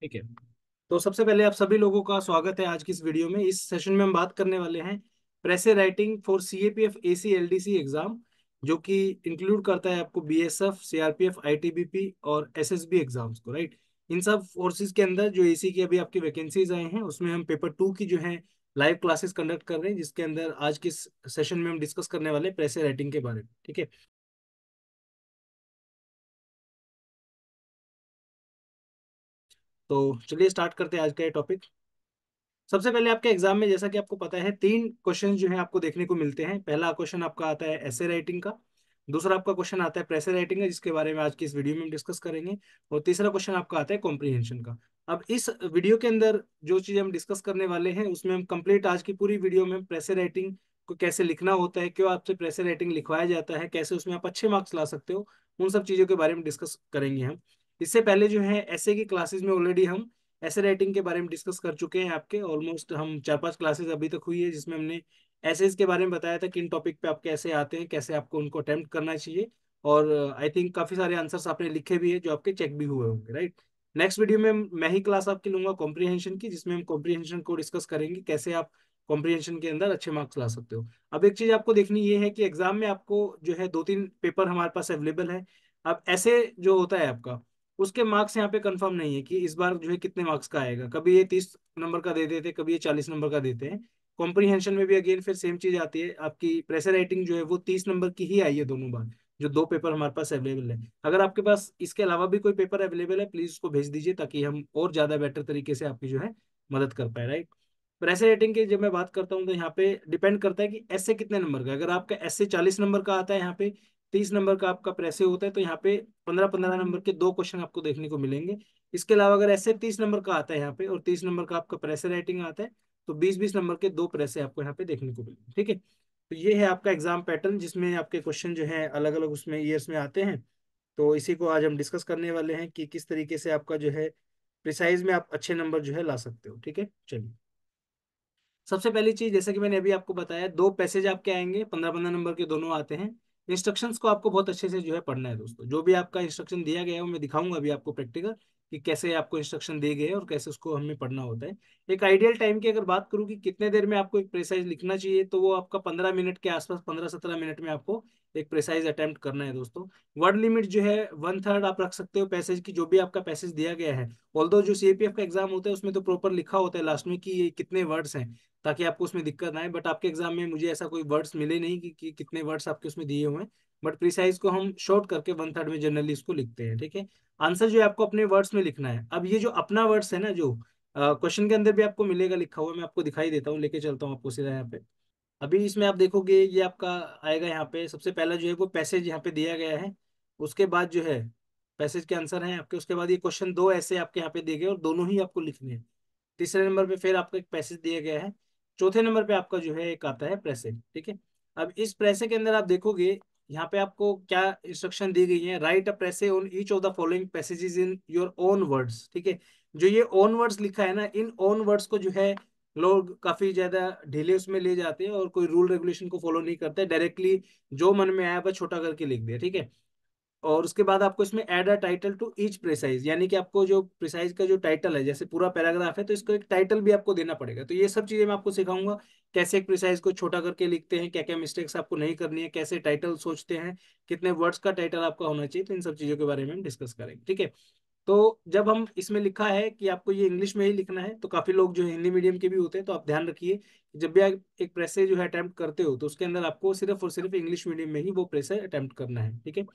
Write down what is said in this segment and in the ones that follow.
ठीक है। तो सबसे पहले आप सभी लोगों का स्वागत है आज की इस वीडियो में। इस सेशन में हम बात करने वाले हैं précis writing for CAPF AC LDC exam, जो कि इंक्लूड करता है आपको बीएसएफ, सीआरपीएफ, आईटीबीपी और एसएसबी एग्जाम्स को, राइट। इन सब फोर्सेस के अंदर जो एसी की अभी आपकी वैकेंसीज आए हैं उसमें हम पेपर 2 की जो है लाइव क्लासेस कंडक्ट कर रहे हैं, जिसके अंदर आज के सेशन में हम डिस्कस करने वाले हैं प्रेसे राइटिंग के बारे में। ठीक है। तो चलिए स्टार्ट करते हैं आज का ये टॉपिक। सबसे पहले आपके एग्जाम में, जैसा कि आपको पता है, तीन क्वेश्चन जो है आपको देखने को मिलते हैं। पहला क्वेश्चन आपका आता है ऐसे राइटिंग का, दूसरा आपका क्वेश्चन आता है प्रेसे राइटिंग का, जिसके बारे में आज की इस वीडियो में हम डिस्कस करेंगे, और तीसरा क्वेश्चन आपका आता है कॉम्प्रिहेंशन का। अब इस वीडियो के अंदर जो चीज हम डिस्कस करने वाले हैं उसमें हम कंप्लीट आज की पूरी वीडियो में प्रेसे राइटिंग को कैसे लिखना होता है, क्यों आपसे प्रेसे राइटिंग लिखवाया जाता है, कैसे उसमें आप अच्छे मार्क्स ला सकते हो, उन सब चीजों के बारे में डिस्कस करेंगे हम। इससे पहले जो है ऐसे की क्लासेस में ऑलरेडी हम ऐसे राइटिंग के बारे में डिस्कस कर चुके हैं आपके। ऑलमोस्ट हम 4-5 क्लासेस अभी तक हुई है जिसमें हमने एसेज के बारे में बताया था, किन टॉपिक पे आप कैसे आते हैं, कैसे आपको उनको अटेम्प्ट करना चाहिए। और आई थिंक काफी सारे आंसर्स आपने लिखे भी है जो आपके चेक भी हुए होंगे, राइट। नेक्स्ट वीडियो में मैं ही क्लास आपकी लूंगा कॉम्प्रिहेंशन की, जिसमें हम कॉम्प्रिहेंशन को डिस्कस करेंगे, कैसे आप कॉम्प्रिहेंशन के अंदर अच्छे मार्क्स ला सकते हो। अब एक चीज आपको देखनी ये है कि एग्जाम में आपको जो है 2-3 पेपर हमारे पास अवेलेबल है। अब ऐसे जो होता है आपका, उसके मार्क्स यहाँ पे कंफर्म नहीं है कि इस बार जो है कितने मार्क्स का आएगा। कभी ये 30 नंबर का दे देते, कभी ये 40 नंबर का देते हैं। कॉम्प्रिहेंशन में भी अगेन फिर सेम चीज आती है, आपकी प्रेशर राइटिंग जो है वो 30 नंबर की ही आई है दोनों बार। जो दो पेपर हमारे पास अवेलेबल है, अगर आपके पास इसके अलावा भी कोई पेपर अवेलेबल है प्लीज उसको भेज दीजिए, ताकि हम और ज्यादा बेटर तरीके से आपकी जो है मदद कर पाए, राइट। प्रेशर रेटिंग की जब मैं बात करता हूँ तो यहाँ पे डिपेंड करता है कि ऐसे कितने नंबर का है। अगर आपका ऐसे 40 नंबर का आता है, यहाँ पे 30 नंबर का आपका प्रेसे होता है, तो यहाँ पे 15-15 नंबर के दो क्वेश्चन आपको देखने को मिलेंगे। इसके अलावा अगर ऐसे 30 नंबर का आता है यहाँ पे और 30 नंबर का आपका प्रेशर राइटिंग आता है, तो 20-20 नंबर के दो प्रेसे आपको यहाँ पे देखने को मिलेंगे। ठीक है। तो ये है आपका एग्जाम पैटर्न, जिसमें आपके क्वेश्चन जो है अलग अलग उसमें ईयर्स में आते हैं। तो इसी को आज हम डिस्कस करने वाले हैं कि किस तरीके से आपका जो है प्रिसाइज में आप अच्छे नंबर जो है ला सकते हो। ठीक है, चलिए। सबसे पहली चीज, जैसे कि मैंने अभी आपको बताया, दो पैसेज आपके आएंगे, 15-15 नंबर के दोनों आते हैं। इंस्ट्रक्शंस को आपको बहुत अच्छे से जो है पढ़ना है दोस्तों। जो भी आपका इंस्ट्रक्शन दिया गया है वो मैं दिखाऊंगा अभी आपको प्रैक्टिकल, कि कैसे आपको इंस्ट्रक्शन दिए गए हैं और कैसे उसको हमें पढ़ना होता है। एक आइडियल टाइम की अगर बात करूँ कि कितने देर में आपको एक प्रेसाइज लिखना चाहिए, तो वो आपका 15 मिनट के आसपास, 15-17 मिनट में आपको एक प्रेसाइज अटेम्प्ट करना है दोस्तों। वर्ड लिमिट जो है 1/3 आप रख सकते हो पैसेज की, जो भी आपका पैसेज दिया गया है। ऑल्दो जो सीएपीएफ का एग्जाम होता है उसमें तो प्रॉपर लिखा होता है लास्ट में कि ये कितने वर्ड्स हैं, ताकि आपको उसमें दिक्कत ना आए। बट आपके एग्जाम में मुझे ऐसा कोई वर्ड्स मिले नहीं कि कितने वर्ड्स आपके उसमें दिए हुए हैं। बट प्रिसाइज को हम शॉर्ट करके 1/3 में जनरली इसको लिखते हैं। ठीक है। आंसर जो है आपको अपने वर्ड्स में लिखना है। अब ये जो अपना वर्ड्स है ना, जो क्वेश्चन के अंदर भी आपको मिलेगा लिखा हुआ, मैं आपको दिखाई देता हूँ, लेके चलता हूँ आपको सीधा यहाँ पे। अभी इसमें आप देखोगे ये आपका आएगा यहाँ पे, सबसे पहला जो है वो पैसेज यहाँ पे दिया गया है। उसके बाद जो है पैसेज के आंसर हैं आपके। उसके बाद ये क्वेश्चन दो ऐसे आपके यहाँ पे दिए गए और दोनों ही आपको लिखने हैं। तीसरे नंबर पे फिर आपको एक पैसेज दिया गया है। चौथे नंबर पे आपका जो है एक आता है प्रेसे। ठीक है। अब इस प्रेसे के अंदर आप देखोगे यहाँ पे आपको क्या इंस्ट्रक्शन दी गई है। Write a precis on each of the following passages in your own words. ठीक है। जो ये ओन वर्ड्स लिखा है ना, इन ओन वर्ड्स को जो है लोग काफी ज्यादा ढीले उसमें ले जाते हैं और कोई रूल रेगुलेशन को फॉलो नहीं करते, डायरेक्टली जो मन में आया बस छोटा करके लिख दिया। ठीक है। और उसके बाद आपको इसमें add a title to each precis, यानी कि आपको जो प्रिसाइज का जो टाइटल है, जैसे पूरा पैराग्राफ है तो इसको एक टाइटल भी आपको देना पड़ेगा। तो ये सब चीजें मैं आपको सिखाऊंगा, कैसे एक प्रिसाइज को छोटा करके लिखते हैं, क्या क्या मिस्टेक्स आपको नहीं करनी है, कैसे टाइटल सोचते हैं, कितने वर्ड्स का टाइटल आपका होना चाहिए। तो इन सब चीजों के बारे में हम डिस्कस करेंगे। ठीक है। तो जब हम इसमें लिखा है कि आपको ये इंग्लिश में ही लिखना है, तो काफी लोग जो है हिंदी मीडियम के भी होते हैं, तो आप ध्यान रखिए कि जब भी आप एक प्रेसे जो है अटेम्प्ट करते हो तो उसके अंदर आपको सिर्फ और सिर्फ इंग्लिश मीडियम में ही वो प्रेसे अटेम्प्ट करना है। ठीक है।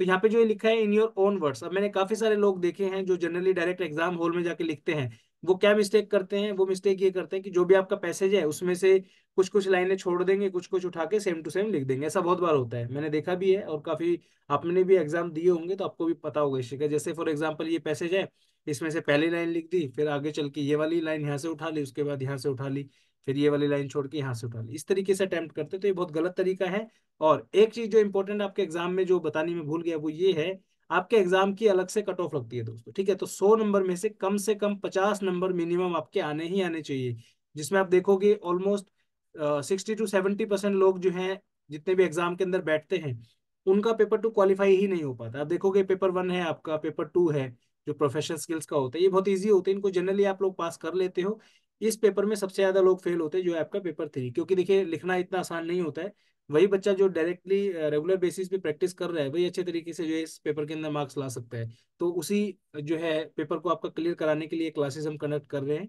तो यहाँ पे जो ये लिखा है इन योर ओन वर्ड्स, अब मैंने काफी सारे लोग देखे हैं जो जनरली डायरेक्ट एग्जाम हॉल में जाके लिखते हैं। वो क्या मिस्टेक करते हैं, वो मिस्टेक ये करते हैं कि जो भी आपका पैसेज है उसमें से कुछ कुछ लाइनें छोड़ देंगे, कुछ कुछ उठा के सेम टू सेम लिख देंगे। ऐसा बहुत बार होता है, मैंने देखा भी है, और काफी आपने भी एग्जाम दिए होंगे तो आपको भी पता होगा इस चीज़ का। जैसे फॉर एग्जाम्पल ये पैसेज है, इसमें से पहली लाइन लिख दी, फिर आगे चल के ये वाली लाइन यहाँ से उठा ली, उसके बाद यहाँ से उठा ली, फिर ये वाली लाइन छोड़ के यहाँ से उठा ली, इस तरीके से अटेम्प्ट करते तो ये बहुत गलत तरीका है। और एक चीज जो इंपॉर्टेंट आपके एग्जाम में जो बतानी मैं भूल गया वो ये है, आपके एग्जाम की अलग से कट ऑफ लगती है दोस्तों। ठीक है। तो 100 नंबर में से कम 50 नंबर मिनिमम आपके आने ही आने चाहिए, जिसमें आप देखोगे ऑलमोस्ट 60-70% लोग जो हैं, जितने भी एग्जाम के अंदर बैठते हैं, उनका पेपर 2 क्वालिफाई ही नहीं हो पाता। आप देखोगे पेपर 1 है आपका, पेपर 2 है, जो प्रोफेशनल स्किल्स का होता है, ये बहुत ईजी होते हैं, इनको जनरली आप लोग पास कर लेते हो। इस पेपर में सबसे ज्यादा लोग फेल होते हैं जो है आपका पेपर 3, क्योंकि देखिए लिखना इतना आसान नहीं होता है। वही बच्चा जो डायरेक्टली रेगुलर बेसिस पे प्रैक्टिस कर रहा है वही अच्छे तरीके से जो है इस पेपर के अंदर मार्क्स ला सकता है। तो उसी जो है पेपर को आपका क्लियर कराने के लिए क्लासेस हम कंडक्ट कर रहे हैं।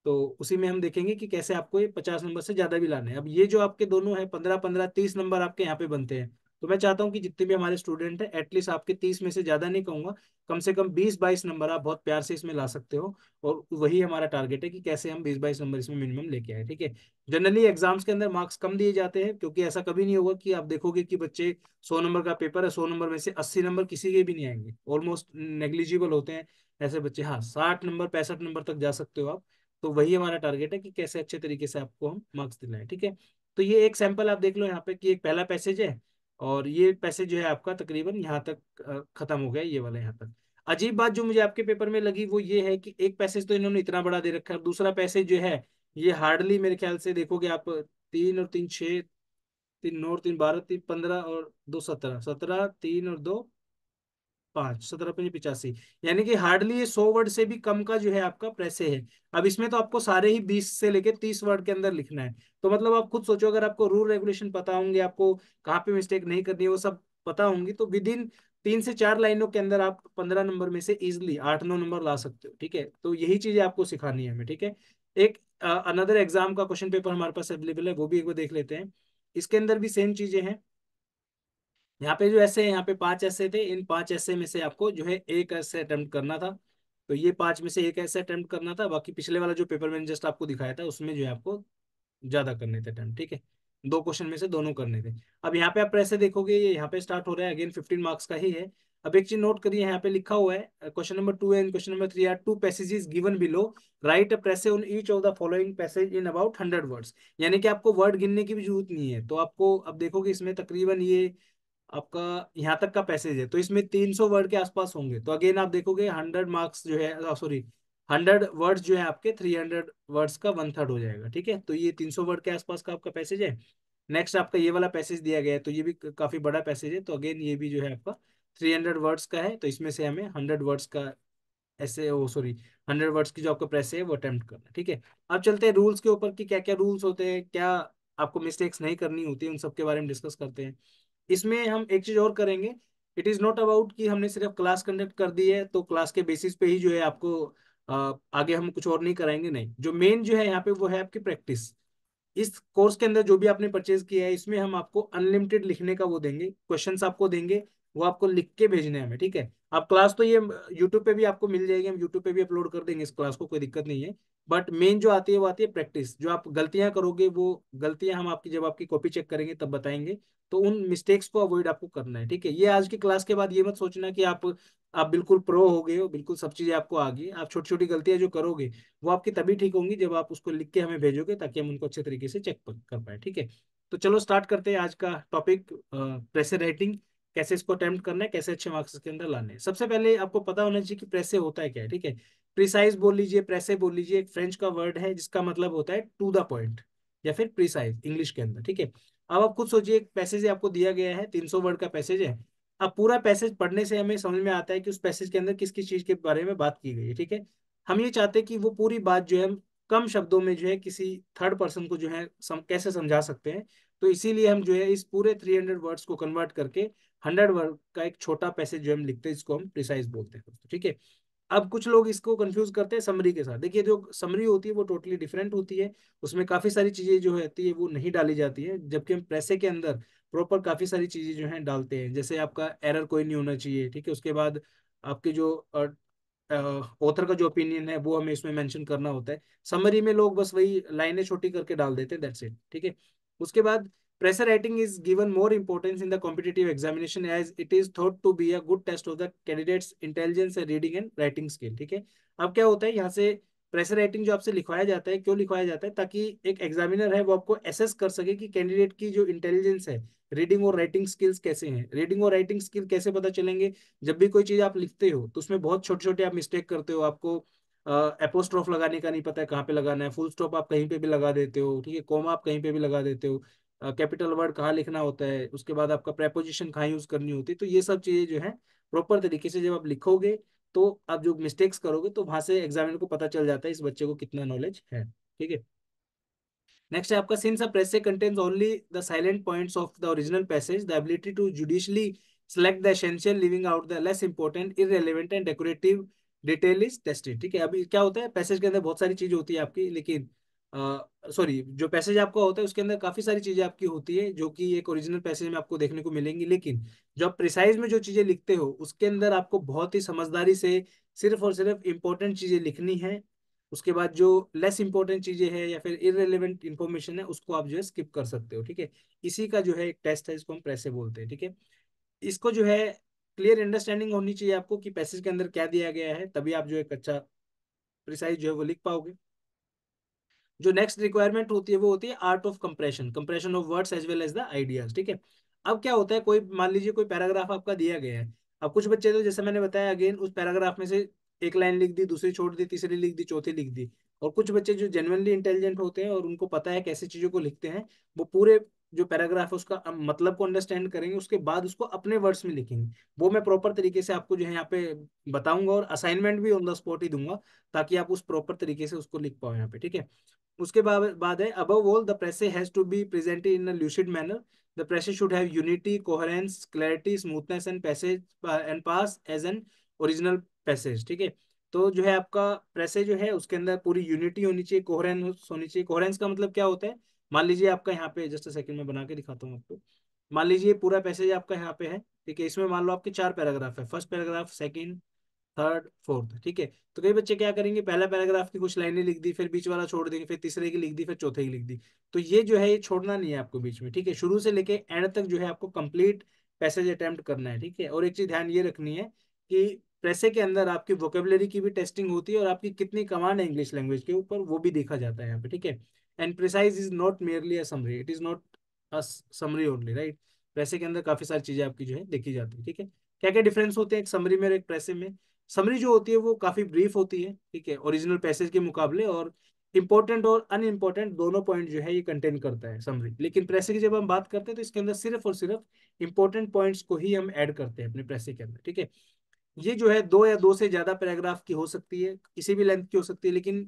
तो उसी में हम देखेंगे कि कैसे आपको ये 50 नंबर से ज्यादा भी लाने हैं। अब ये जो आपके दोनों है 15-15, 30 नंबर आपके यहाँ पे बनते हैं। तो मैं चाहता हूँ कि जितने भी हमारे स्टूडेंट हैं एटलीस्ट आपके 30 में से ज्यादा नहीं कहूंगा, कम से कम 20-22 नंबर आप बहुत प्यार से इसमें ला सकते हो। और वही हमारा टारगेट है कि कैसे हम 20-22 नंबर इसमें मिनिमम लेके आए, ठीक है। जनरली एग्जाम्स के अंदर मार्क्स कम दिए जाते हैं, क्योंकि ऐसा कभी नहीं होगा कि आप देखोगे कि बच्चे 100 नंबर का पेपर है, 100 नंबर में से 80 नंबर किसी के भी नहीं आएंगे, ऑलमोस्ट नेग्लिजिबल होते हैं ऐसे बच्चे। हाँ, 60 नंबर 65 नंबर तक जा सकते हो आप। तो वही हमारा टारगेट है कि कैसे अच्छे तरीके से आपको हम मार्क्स दिलाएं, ठीक है। तो ये एक सैंपल आप देख लो यहाँ पे कि एक पहला पैसेज है, और ये पैसेज जो है आपका तकरीबन यहाँ तक खत्म हो गया, ये वाला यहाँ तक। अजीब बात जो मुझे आपके पेपर में लगी वो ये है कि एक पैसेज तो इन्होंने इतना बड़ा दे रखा है, और दूसरा पैसेज जो है ये हार्डली मेरे ख्याल से देखोगे आप, 3 और 3 6, 3 9 और 3 12, 3 15 और 2 17, 17, 3 और 2 5, 17 5 85, यानी कि हार्डली ये 100 वर्ड से भी कम का जो है आपका प्रेसे है। अब इसमें तो आपको सारे ही 20 से लेके 30 वर्ड के अंदर लिखना है। तो मतलब आप खुद सोचो, अगर आपको रूल रेगुलेशन पता होंगे, आपको कहाँ पे मिस्टेक नहीं करनी है वो सब पता होंगी, तो विद इन 3 से 4 लाइनों के अंदर आप 15 नंबर में से इजिली 8-9 नंबर ला सकते हो, ठीक है। तो यही चीजें आपको सिखानी है हमें, ठीक है। एक अनदर एग्जाम का क्वेश्चन पेपर हमारे पास अवेलेबल है, वो भी एक बार देख लेते हैं। इसके अंदर भी सेम चीजें हैं। यहाँ पे जो ऐसे, यहाँ पे 5 ऐसे थे, इन 5 ऐसे में से आपको जो है एक ऐसे अटेम्प्ट करना था। तो ये 5 में से एक ऐसे अटेम्प्ट करना था, बाकी पिछले वाला जो पेपर मैंने जस्ट आपको दिखाया था उसमें जो है आपको ज्यादा करने थे अटेम्प्ट, ठीक है। 2 क्वेश्चन में से दोनों करने थे। अब यहाँ पे आप ऐसे देखोगे, ये यहाँ पे स्टार्ट हो रहा है अगेन 15 मार्क्स का ही है। अब एक चीज नोट करिए, यहाँ पे लिखा हुआ है question number 2 and question number 3 are two passages given below, write a precis on each of the following passage in about 100 words. यानी कि आपको वर्ड गिनने की भी जरूरत नहीं है। तो आपको अब देखोगे इसमें तकरीबन ये आपका यहाँ तक का पैसेज है, तो इसमें 300 वर्ड के आसपास होंगे। तो अगेन आप देखोगे 100 मार्क्स जो है, सॉरी 100 वर्ड्स जो है आपके 300 वर्ड्स का 1/3 हो जाएगा, ठीक है। तो ये 300 वर्ड के आसपास का आपका पैसेज है। नेक्स्ट आपका ये वाला पैसेज दिया गया है, तो ये भी काफी बड़ा पैसेज है। तो अगेन ये भी जो है आपका 300 वर्ड्स का है। तो इसमें से हमें 100 वर्ड्स का ऐसे, ओ सॉरी 100 वर्ड्स की जो आपका प्रेस है वो अटेम्प्ट करना है, ठीक है। अब चलते हैं रूल्स के ऊपर कि क्या क्या रूल्स होते हैं, क्या आपको मिस्टेक्स नहीं करनी होती है, उन सब के बारे में डिस्कस करते हैं। इसमें हम एक चीज और करेंगे। इट इज नॉट अबाउट कि हमने सिर्फ क्लास कंडक्ट कर दी है तो क्लास के बेसिस पे ही जो है आपको आगे हम कुछ और नहीं कराएंगे, नहीं। जो मेन जो है यहाँ पे वो है आपकी प्रैक्टिस। इस कोर्स के अंदर जो भी आपने परचेज किया है इसमें हम आपको अनलिमिटेड लिखने का वो देंगे, क्वेश्चंस आपको देंगे, वो आपको लिख के भेजने हैं हमें, ठीक है। अब क्लास तो ये यूट्यूब पे भी आपको मिल जाएगी, हम यूट्यूब पे भी अपलोड कर देंगे इस क्लास को, कोई दिक्कत नहीं है। बट मेन जो आती है वो आती है प्रैक्टिस। जो आप गलतियां करोगे वो गलतियां हम आपकी जब आपकी कॉपी चेक करेंगे तब बताएंगे। तो उन मिस्टेक्स को अवॉइड आपको करना है, ठीक है। ये आज की क्लास के बाद ये मत सोचना कि आप बिल्कुल प्रो हो गए हो, बिल्कुल सब चीजें आपको आ गई। आप छोटी छोटी गलतियां जो करोगे वो आपकी तभी ठीक होंगी जब आप उसको लिख के हमें भेजोगे, ताकि हम उनको अच्छे तरीके से चेक कर पाए, ठीक है। तो चलो स्टार्ट करते हैं आज का टॉपिक, प्रेशर राइटिंग। कैसे इसको अटेम्प्ट करना है, कैसे अच्छे मार्क्स इसके अंदर लाने हैं। सबसे पहले आपको पता होना चाहिए कि प्रेसे होता है क्या है, ठीक है। प्रिसाइज बोल लीजिए, प्रेसे बोल लीजिए, एक फ्रेंच का वर्ड है जिसका मतलब होता है टू द पॉइंट, या फिर प्रिसाइज इंग्लिश के अंदर, ठीक है। अब आप खुद सोचिए, एक पैसेज आपको दिया गया है, 300 वर्ड का पैसेज है। अब पूरा पैसेज पढ़ने से हमें समझ में आता है कि उस पैसेज के अंदर किस किस चीज के बारे में बात की गई है, ठीक है। हम ये चाहते हैं कि वो पूरी बात जो है हम कम शब्दों में जो है किसी थर्ड पर्सन को जो है कैसे समझा सकते हैं। तो इसीलिए हम जो है इस पूरे 300 वर्ड्स को कन्वर्ट करके 100 वर्ड का एक छोटा पैसेज जो हम लिखते हैं, इसको हम प्रिसाइज बोलते हैं दोस्तों, ठीक है। अब कुछ लोग इसको कंफ्यूज करते हैं समरी के साथ। देखिए, जो समरी होती है वो टोटली डिफरेंट होती है। उसमें काफी सारी चीजें जो होती है वो नहीं डाली जाती है, जबकि हम प्रेसे के अंदर प्रॉपर काफी सारी चीजें जो है डालते हैं। जैसे आपका एरर कोई नहीं होना चाहिए, ठीक है। उसके बाद आपके जो ऑथर का जो ओपिनियन है वो हमें इसमें मेंशन करना होता है। समरी में लोग बस वही लाइनें छोटी करके डाल देते हैं, दैट्स इट, ठीक है। उसके बाद precis writing is given more importance in the competitive examination as it is thought to be a good test of the candidates intelligence and reading and writing skill, ठीक है। अब क्या होता है यहाँ से, प्रेशर राइटिंग जो आपसे लिखवाया जाता है, क्यों लिखवाया जाता है, ताकि एक एग्जामिनर है वो आपको एसेस कर सके कि कैंडिडेट की जो इंटेलिजेंस है, रीडिंग और राइटिंग स्किल्स कैसे हैं। रीडिंग और राइटिंग स्किल कैसे पता चलेंगे, जब भी कोई चीज आप लिखते हो तो उसमें बहुत छोटे छोटे आप मिस्टेक करते हो। आपको एपोस्ट्रोफ लगाने का नहीं पता है कहाँ पे लगाना है, फुल स्टॉप आप कहीं पे भी लगा देते हो, ठीक है, कोमा आप कहीं पे भी लगा देते हो, कैपिटल वर्ड कहाँ लिखना होता है, उसके बाद आपका प्रेपोजिशन कहाँ यूज करनी होती है। तो ये सब चीजें जो है प्रॉपर तरीके से जब आप लिखोगे तो आप जो मिस्टेक्स करोगे तो वहां से एग्जामिनर को पता चल जाता है इस बच्चे को कितना नॉलेज है। ठीक है। नेक्स्ट है आपका, since a passage contains only the salient points of the original passage, the ability to judicially select the essential, living out the less important, irrelevant and decorative detail is tested. ठीक है। अभी क्या होता है, passage के अंदर बहुत सारी चीज होती है आपकी, लेकिन सॉरी, जो पैसेज आपका होता है उसके अंदर काफी सारी चीजें आपकी होती है जो कि एक ओरिजिनल पैसेज में आपको देखने को मिलेंगी, लेकिन जो आप प्रिसाइज में जो चीजें लिखते हो उसके अंदर आपको बहुत ही समझदारी से सिर्फ और सिर्फ इंपॉर्टेंट चीजें लिखनी है। उसके बाद जो लेस इंपॉर्टेंट चीजें हैं या फिर इररिलेवेंट इंफॉर्मेशन है उसको आप जो है स्किप कर सकते हो। ठीक है। इसी का जो है एक टेस्ट है, इसको हम प्रेसे बोलते हैं। ठीक है। इसको जो है क्लियर अंडरस्टैंडिंग होनी चाहिए आपको कि पैसेज के अंदर क्या दिया गया है, तभी आप जो एक अच्छा प्रिसाइज जो है वो लिख पाओगे। जो नेक्स्ट रिक्वायरमेंट होती है वो होती है art of compression, compression of words as well as the ideas. ठीक है। अब क्या होता है, कोई मान लीजिए कोई पैराग्राफ आपका दिया गया है। अब कुछ बच्चे तो जैसे मैंने बताया अगेन, उस पैराग्राफ में से एक लाइन लिख दी, दूसरी छोड़ दी, तीसरी लिख दी, चौथी लिख दी। और कुछ बच्चे जो जेन्युइनली इंटेलिजेंट होते हैं और उनको पता है कैसे चीजों को लिखते हैं, वो पूरे जो पैराग्राफ है उसका मतलब को अंडरस्टैंड करेंगे, उसके बाद उसको अपने वर्ड्स में लिखेंगे। वो मैं प्रॉपर तरीके से आपको जो है यहाँ पे बताऊंगा, और असाइनमेंट भी ऑन द स्पॉट ही दूंगा, ताकि आप उस प्रॉपर तरीके से उसको लिख पाओ यहाँ पे। ठीक है। उसके बाद है, above all the precis has to be presented in a lucid manner, the precis should have unity, coherence, clarity, smoothness and passage and pass as an original passage. ठीक है। तो जो है आपका प्रेसे जो है उसके अंदर पूरी यूनिटी होनी चाहिए, कोहेरेंस होनी चाहिए। कोहेरेंस का मतलब क्या होता है, मान लीजिए आपका यहाँ पे जस्ट सेकंड में बना के दिखाता हूँ आपको। मान लीजिए पूरा पैसेज आपका यहाँ पे है। ठीक है। इसमें मान लो आपके चार पैराग्राफ है, first paragraph, second, third, fourth. ठीक है। तो कई बच्चे क्या करेंगे, पहला पैराग्राफ की कुछ लाइनें लिख दी, फिर बीच वाला छोड़ देंगे, फिर तीसरे की लिख दी, फिर चौथे की लिख दी। तो ये जो है ये छोड़ना नहीं है आपको बीच में। ठीक है। शुरू से लेके एंड तक जो है आपको कंप्लीट पैसेज अटेम्प्ट करना है। ठीक है। और एक चीज ध्यान ये रखनी है कि पैसे के अंदर आपकी वोकेबलरी की भी टेस्टिंग होती है, और आपकी कितनी कमांड है इंग्लिश लैंग्वेज के ऊपर वो भी देखा जाता है यहाँ पे। ठीक है। And precise is not merely a summary, it is not a summary only, right. पैसे के अंदर काफी सारी चीजें आपकी जो है देखी जाती है। ठीक है। क्या क्या डिफरेंस होते हैं एक समरी में और एक प्रेसे में। समरी जो होती है वो काफी ब्रीफ होती है, ठीक है, ओरिजिनल पैसेज के मुकाबले, और इंपॉर्टेंट और अनइम्पोर्टेंट दोनों पॉइंट जो है ये कंटेन करता है समरी। लेकिन प्रेसे की जब हम बात करते हैं तो इसके अंदर सिर्फ और सिर्फ इंपॉर्टेंट पॉइंट्स को ही हम ऐड करते हैं अपने प्रेसे के अंदर। ठीक है। ये जो है दो या दो से ज्यादा पैराग्राफ की हो सकती है, किसी भी लेंथ की हो सकती है, लेकिन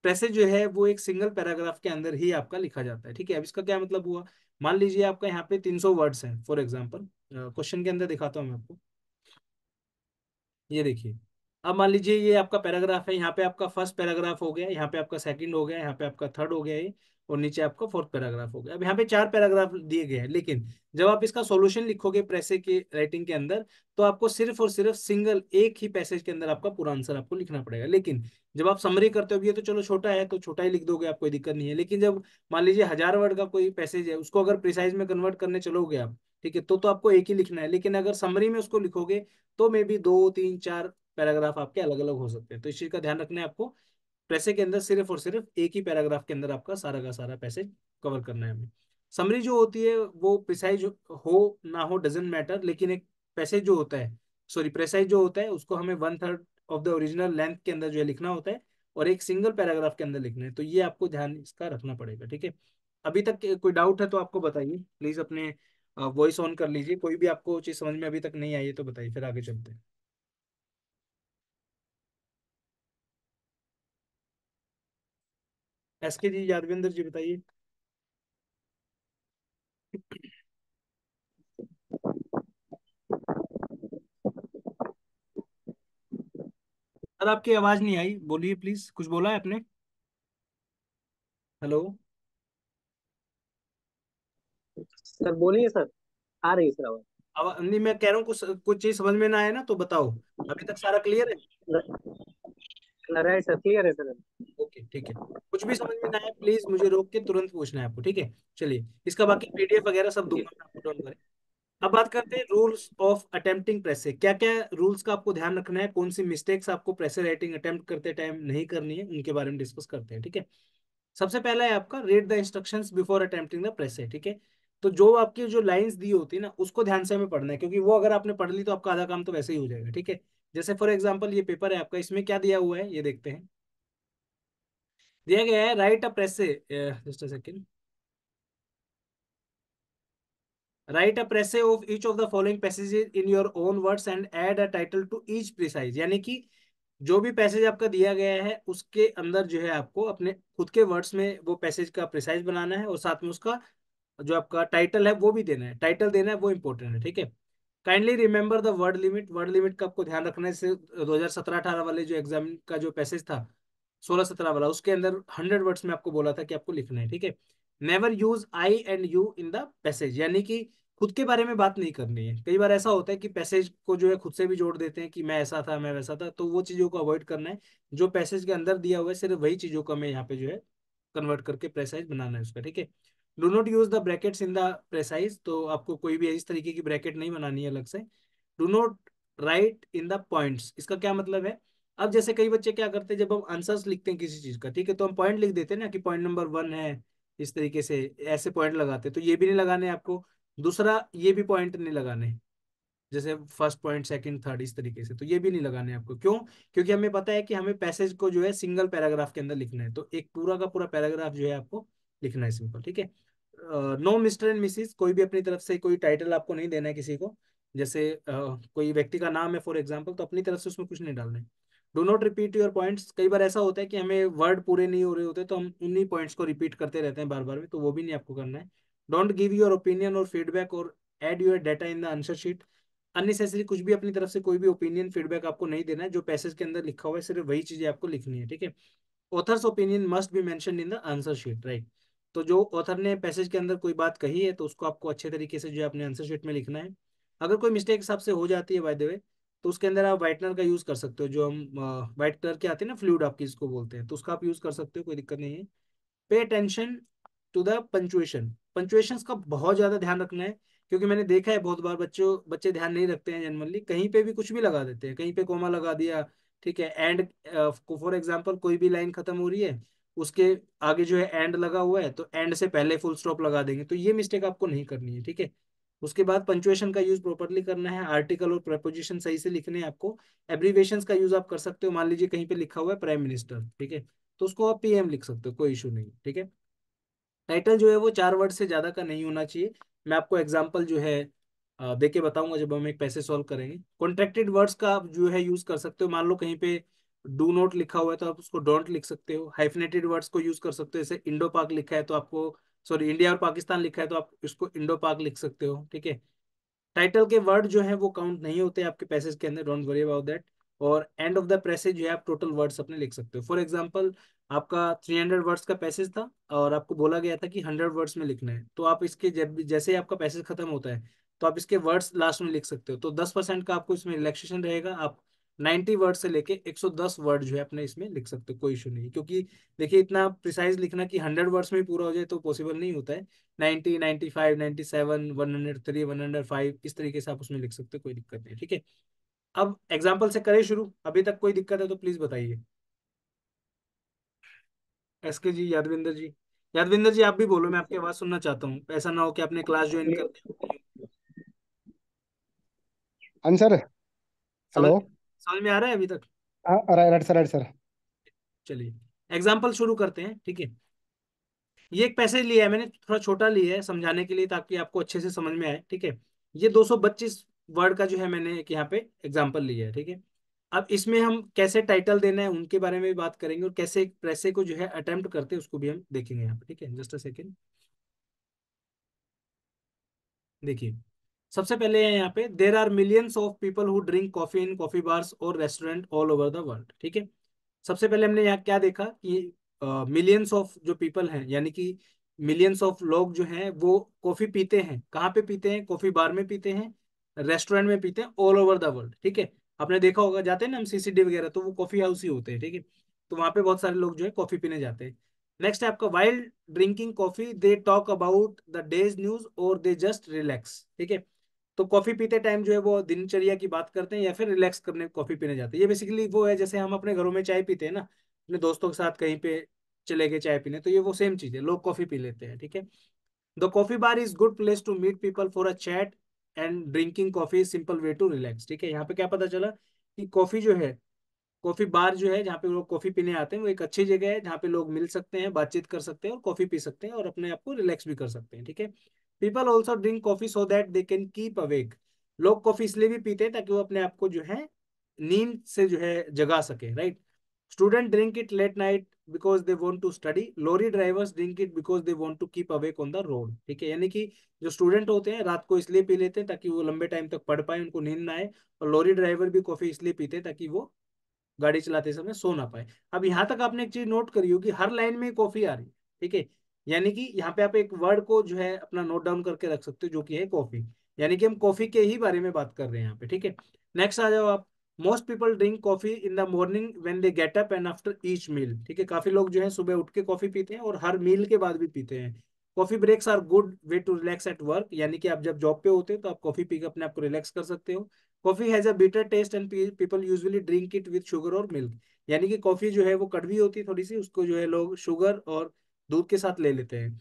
प्रेसे जो है वो एक सिंगल पैराग्राफ के अंदर ही आपका लिखा जाता है। ठीक है। अब इसका क्या मतलब हुआ, मान लीजिए आपका यहाँ पे 300 वर्ड्स हैं फॉर एग्जाम्पल, क्वेश्चन के अंदर दिखाता हूँ मैं आपको। ये देखिए, अब मान लीजिए ये आपका पैराग्राफ है, यहाँ पे आपका फर्स्ट पैराग्राफ हो गया, यहाँ पे आपका सेकंड हो गया, यहाँ पे आपका थर्ड हो गया ये, और नीचे आपका फोर्थ पैराग्राफ हो गया। अब यहाँ पे चार पैराग्राफ दिए गए हैं, लेकिन जब आप इसका सॉल्यूशन लिखोगे प्रेसे के राइटिंग के अंदर, तो आपको सिर्फ और सिर्फ सिंगल एक ही पैसेज के अंदर आपका पूरा आंसर आपको लिखना पड़ेगा। लेकिन जब आप समरी करते हो, ये तो चलो छोटा है तो छोटा ही लिख दोगे आप, कोई दिक्कत नहीं है। लेकिन जब मान लीजिए 1000 वर्ड का कोई पैसेज है, उसको अगर प्रिसाइज में कन्वर्ट करने चलोगे आप, ठीक है, तो आपको एक ही लिखना है। लेकिन अगर समरी में उसको लिखोगे तो मे बी दो तीन चार पैराग्राफ आपके अलग अलग हो सकते हैं। तो इस चीज का ध्यान रखना है आपको, पैसे के अंदर सिर्फ और सिर्फ एक ही पैराग्राफ के अंदर आपका सारा का सारा पैसेज कवर करना है हमें। समरी जो होती है वो प्रिसाइज हो ना हो डजेंट मैटर, लेकिन एक पैसेज जो होता है, सॉरी प्रिसाइज जो होता है उसको हमें 1/3 ऑफ द ओरिजिनल लेंथ के अंदर जो है लिखना होता है, और एक सिंगल पैराग्राफ के अंदर लिखना है। तो ये आपको ध्यान इसका रखना पड़ेगा। ठीक है। अभी तक कोई डाउट है तो आपको बताइए प्लीज, अपने वॉइस ऑन कर लीजिए, कोई भी आपको चीज समझ में अभी तक नहीं आई है तो बताइए, फिर आगे चलते हैं। एसके जी, यादविंदर जी, बताइए। सर आपकी आवाज नहीं आई, बोलिए प्लीज, कुछ बोला है आपने। हेलो। सर बोलिए सर। आ रही है सर आवाज। अब नहीं, मैं कह रहा हूँ कुछ कुछ चीज समझ में ना आए ना तो बताओ, अभी तक सारा क्लियर है। राइट सर, क्लियर है सर। ओके ठीक है। कुछ भी समझ में ना आए प्लीज मुझे रोक के तुरंत पूछना है आपको। ठीक है। चलिए, इसका बाकी पीडीएफ वगैरह सब जी दूंगा मैं आपको, डोंट वरी। अब बात करते हैं रूल्स ऑफ अटेम्प्टिंग प्रेसे, क्या क्या रूल्स का आपको ध्यान रखना है, कौन सी मिस्टेक्स आपको प्रेसे राइटिंग अटेम्प्ट करते टाइम नहीं करनी है, उनके बारे में डिस्कस करते हैं। ठीक है। सबसे पहला है आपका read the instructions before attempting the précis. ठीक है। तो जो आपकी जो लाइंस दी होती है ना उसको ध्यान से हमें पढ़ना है, क्योंकि वो अगर आपने पढ़ ली तो आपका आधा काम तो वैसे ही हो जाएगा। ठीक है। जैसे फॉर एग्जांपल ये पेपर है आपका, इसमें क्या दिया हुआ है ये देखते हैं। दिया गया है write a precis, just a second. Write a precis of each of the following passages in your own words and add a title to each precis, यानी कि जो भी पैसेज आपका दिया गया है उसके अंदर जो है आपको अपने खुद के वर्ड्स में वो पैसेज का प्रिसाइज बनाना है, और साथ में उसका जो आपका टाइटल है वो भी देना है, टाइटल देना है, वो इंपॉर्टेंट है, ठीक है। Kindly remember the word limit, word limit का आपको ध्यान रखना है। से 2017-18 वाले जो एग्जाम का जो पैसेज था 16-17 वाला, उसके अंदर 100 वर्ड्स में आपको बोला था कि आपको लिखना है, ठीक है। Never use I and you in the passage, यानी कि खुद के बारे में बात नहीं करनी है। कई बार ऐसा होता है कि पैसेज को जो है खुद से भी जोड़ देते हैं कि मैं ऐसा था, मैं वैसा था, तो वो चीजों को अवॉइड करना है। जो पैसेज के अंदर दिया हुआ है सिर्फ वही चीजों को हमें यहाँ पे जो है कन्वर्ट करके प्रेसाइज बनाना है उसका, ठीक है। Do not use the brackets in the precise, तो आपको कोई भी इस तरीके की ब्रैकेट नहीं बनानी है अलग से। Do not right in the points, इसका क्या मतलब है? अब जैसे कई बच्चे क्या करते हैं, जब हम आंसर्स लिखते हैं किसी चीज का, ठीक है, तो हम पॉइंट लिख देते हैं ना कि पॉइंट नंबर 1 है, इस तरीके से ऐसे पॉइंट लगाते हैं, तो ये भी नहीं लगाने आपको। दूसरा, ये भी पॉइंट नहीं लगाने, जैसे फर्स्ट पॉइंट, सेकंड, थर्ड, इस तरीके से, तो ये भी नहीं लगाने आपको। क्यों? क्योंकि हमें पता है कि हमें पैसेज को जो है सिंगल पैराग्राफ के अंदर लिखना है, तो एक पूरा का पूरा पैराग्राफ जो है आपको लिखना है, सिंपल, ठीक है। नो मिस्टर एंड मिसिस, कोई भी अपनी तरफ से कोई टाइटल आपको नहीं देना है किसी को। जैसे कोई व्यक्ति का नाम है फॉर एग्जाम्पल, तो अपनी तरफ से उसमें कुछ नहीं डालना है। Do not repeat your points, कई बार ऐसा होता है कि हमें वर्ड पूरे नहीं हो रहे होते, तो हम उन्हीं पॉइंट्स को रिपीट करते रहते हैं बार बार में, तो वो भी नहीं आपको करना है। डोंट गिव योर ओपिनियन और फीडबैक और add your data in the answer sheet, unnecessary कुछ भी अपनी तरफ से कोई भी ओपिनियन फीडबैक आपको नहीं देना है। जो पैसेज के अंदर लिखा हुआ है सिर्फ वही चीजें आपको लिखनी है, ठीक है। Authors opinion must be mention in the answer sheet, right. तो जो ऑथर ने पैसेज के अंदर कोई बात कही है तो उसको आपको अच्छे तरीके से जो है अपने आंसर शीट में लिखना है। अगर कोई मिस्टेक हिसाब से हो जाती है बाय द वे, तो उसके अंदर आप वाइटनर का यूज कर सकते हो, जो हम व्हाइट कलर के आते हैं ना, फ्लूइड आपकी इसको बोलते हैं, तो उसका आप यूज कर सकते हो, कोई दिक्कत नहीं है। Pay attention to the punctuation, punctuations का बहुत ज्यादा ध्यान रखना है, क्योंकि मैंने देखा है बहुत बार बच्चे ध्यान नहीं रखते हैं जनरली, कहीं पे भी कुछ भी लगा देते हैं, कहीं पे कोमा लगा दिया, ठीक है, एंड, फॉर एग्जांपल कोई भी लाइन खत्म हो रही है, उसके आगे जो है एंड लगा हुआ है, तो एंड से पहले फुल स्टॉप लगा देंगे, तो ये मिस्टेक आपको नहीं करनी है, ठीक है। उसके बाद पंचुएशन का यूज प्रॉपरली करना है, आर्टिकल और प्रपोजिशन सही से लिखने हैं आपको। एब्रीविएशंस का यूज आप कर सकते हो, मान लीजिए कहीं पे लिखा हुआ है प्राइम मिनिस्टर, ठीक है, तो उसको आप पीएम लिख सकते हो, कोई इशू नहीं, ठीक है। टाइटल जो है वो 4 वर्ड से ज्यादा का नहीं होना चाहिए। मैं आपको एग्जांपल जो है दे के बताऊंगा जब हम एक पैसे सॉल्व करेंगे। कॉन्ट्रैक्टेड वर्ड्स का आप जो है यूज कर सकते हो, मान लो कहीं पे डू नॉट लिखा हुआ है तो आप उसको डोंट लिख सकते हो। हाइफनेटेड वर्ड्स को यूज कर सकते हो, जैसे इंडो पाक लिखा है तो आपको, सॉरी, इंडिया और पाकिस्तान लिखा है तो आप इसको इंडो पाक लिख सकते हो, ठीक है। टाइटल के वर्ड जो है वो काउंट नहीं होते आपके पैसेज के अंदर, डोंट वरी अबाउट दैट। और एंड ऑफ द पैसेज जो है आप टोटल वर्ड्स अपने लिख सकते हो। फॉर एग्जांपल, आपका 300 वर्ड्स का पैसेज था और आपको बोला गया था कि 100 वर्ड्स में लिखना है, तो आप इसके जब जैसे ही आपका पैसेज खत्म होता है तो आप इसके वर्ड्स लास्ट में लिख सकते हो, तो 10% का आपको इसमें रिलैक्सेशन रहेगा। आप 90 वर्ड से लेके 110 वर्ड जो है अपने इसमें लिख सकते हो, कोई इशू नहीं, क्योंकि देखिए इतना प्रिसाइज लिखना कि 100 वर्ड्स में ही पूरा हो जाए तो पॉसिबल नहीं होता है। 90, 95, 97, 103, 105, इस तरीके से आप उसमें लिख सकते हो, कोई दिक्कत नहीं, ठीक है। अब एग्जाम्पल से करें शुरू, अभी तक कोई दिक्कत है तो प्लीज बताइए। एसके जी, यादविंदर जी, यादविंदर जी आप भी बोलो, मैं आपकी आवाज सुनना चाहता हूँ, ऐसा ना हो कि आपने क्लास ज्वाइन कर दी। आंसर। समझ हेलो। समझ में आ रहा है अभी तक? Right sir, right sir. चलिए, एग्जाम्पल शुरू करते हैं, ठीक है। ये एक पैसेज लिया है मैंने, थोड़ा छोटा लिया है समझाने के लिए ताकि आपको अच्छे से समझ में आए, ठीक है। ये 225 वर्ड का जो है मैंने एक यहाँ पे एग्जाम्पल लिया है, ठीक है। अब इसमें हम कैसे टाइटल देना है उनके बारे में भी बात करेंगे, और कैसे एक प्रेसे को जो है अटेम्प्ट करते हैं उसको भी हम देखेंगे यहाँ पे, ठीक है। जस्ट अ सेकेंड, देखिए। सबसे पहले है यहाँ पे, there are millions of people who drink coffee in coffee bars और restaurant all over the world, ठीक है। सबसे पहले हमने यहाँ क्या देखा कि मिलियंस ऑफ जो पीपल हैं, यानी कि मिलियंस ऑफ लोग जो हैं वो कॉफी पीते हैं, कहाँ पे पीते हैं? कॉफी बार में पीते हैं, रेस्टोरेंट में पीते हैं, ऑल ओवर द वर्ल्ड, ठीक है। आपने देखा होगा, जाते हैं ना हम सीसीडी वगैरह, तो वो कॉफी हाउस ही होते हैं, ठीक है। तो वहां पे बहुत सारे लोग जो है कॉफी पीने जाते हैं। नेक्स्ट है आपका, wild drinking coffee they talk about the day's news और दे जस्ट रिलैक्स, ठीक है। तो कॉफी पीते टाइम जो है वो दिनचर्या की बात करते हैं या फिर रिलैक्स करने कॉफी पीने जाते हैं। ये बेसिकली वो है जैसे हम अपने घरों में चाय पीते हैं ना, अपने दोस्तों के साथ कहीं पे चले गए चाय पीने, तो ये वो सेम चीज है, लोग कॉफी पी लेते हैं, ठीक है। The coffee bar is good place to meet people for a chat and drinking coffee is simple way to relax, ठीक है। यहाँ पे क्या पता चला कि कॉफी जो है, कॉफी बार जो है जहाँ पे लोग कॉफी पीने आते हैं, वो एक अच्छी जगह है जहाँ पे लोग मिल सकते हैं, बातचीत कर सकते हैं और कॉफी पी सकते हैं और अपने आप को रिलैक्स भी कर सकते हैं, ठीक है। People also drink coffee so that they can keep awake. लोग कॉफी इसलिए भी पीते हैं ताकि वो अपने आप को जो है नींद से जो है जगा सके, right. Student drink it late night because they want to study. Lorry drivers drink it because they want to keep awake on the road, ठीक है। यानी कि जो स्टूडेंट होते हैं रात को इसलिए पी लेते हैं ताकि वो लंबे टाइम तक पढ़ पाए, उनको नींद ना आए। और लॉरी ड्राइवर भी कॉफी इसलिए पीते हैं ताकि वो गाड़ी चलाते समय सो ना पाए। अब यहाँ तक आपने एक चीज नोट करी होगी, हर लाइन में कॉफी आ रही है, ठीक है। यानी कि यहाँ पे आप एक वर्ड को जो है अपना नोट डाउन करके रख सकते हो, जो कि है कॉफी। यानी कि हम कॉफी के ही बारे में बात कर रहे हैं यहाँ पे, ठीक है। नेक्स्ट आ जाओ आप। Most people drink coffee in the morning when they get up and after each meal, ठीक है। काफी लोग जो है सुबह उठ के कॉफी पीते हैं और हर मील के बाद भी पीते हैं। Coffee breaks are good way to relax at work, यानी कि आप जब जॉब पे होते हो तो आप कॉफी पी के अपने आप को रिलैक्स कर सकते हो। Coffee has a bitter test and people usually drink it with sugar और मिल्क। यानी कि कॉफी जो है वो कड़वी होती है थोड़ी सी, उसको जो है लोग शुगर और दूध के साथ ले लेते हैं।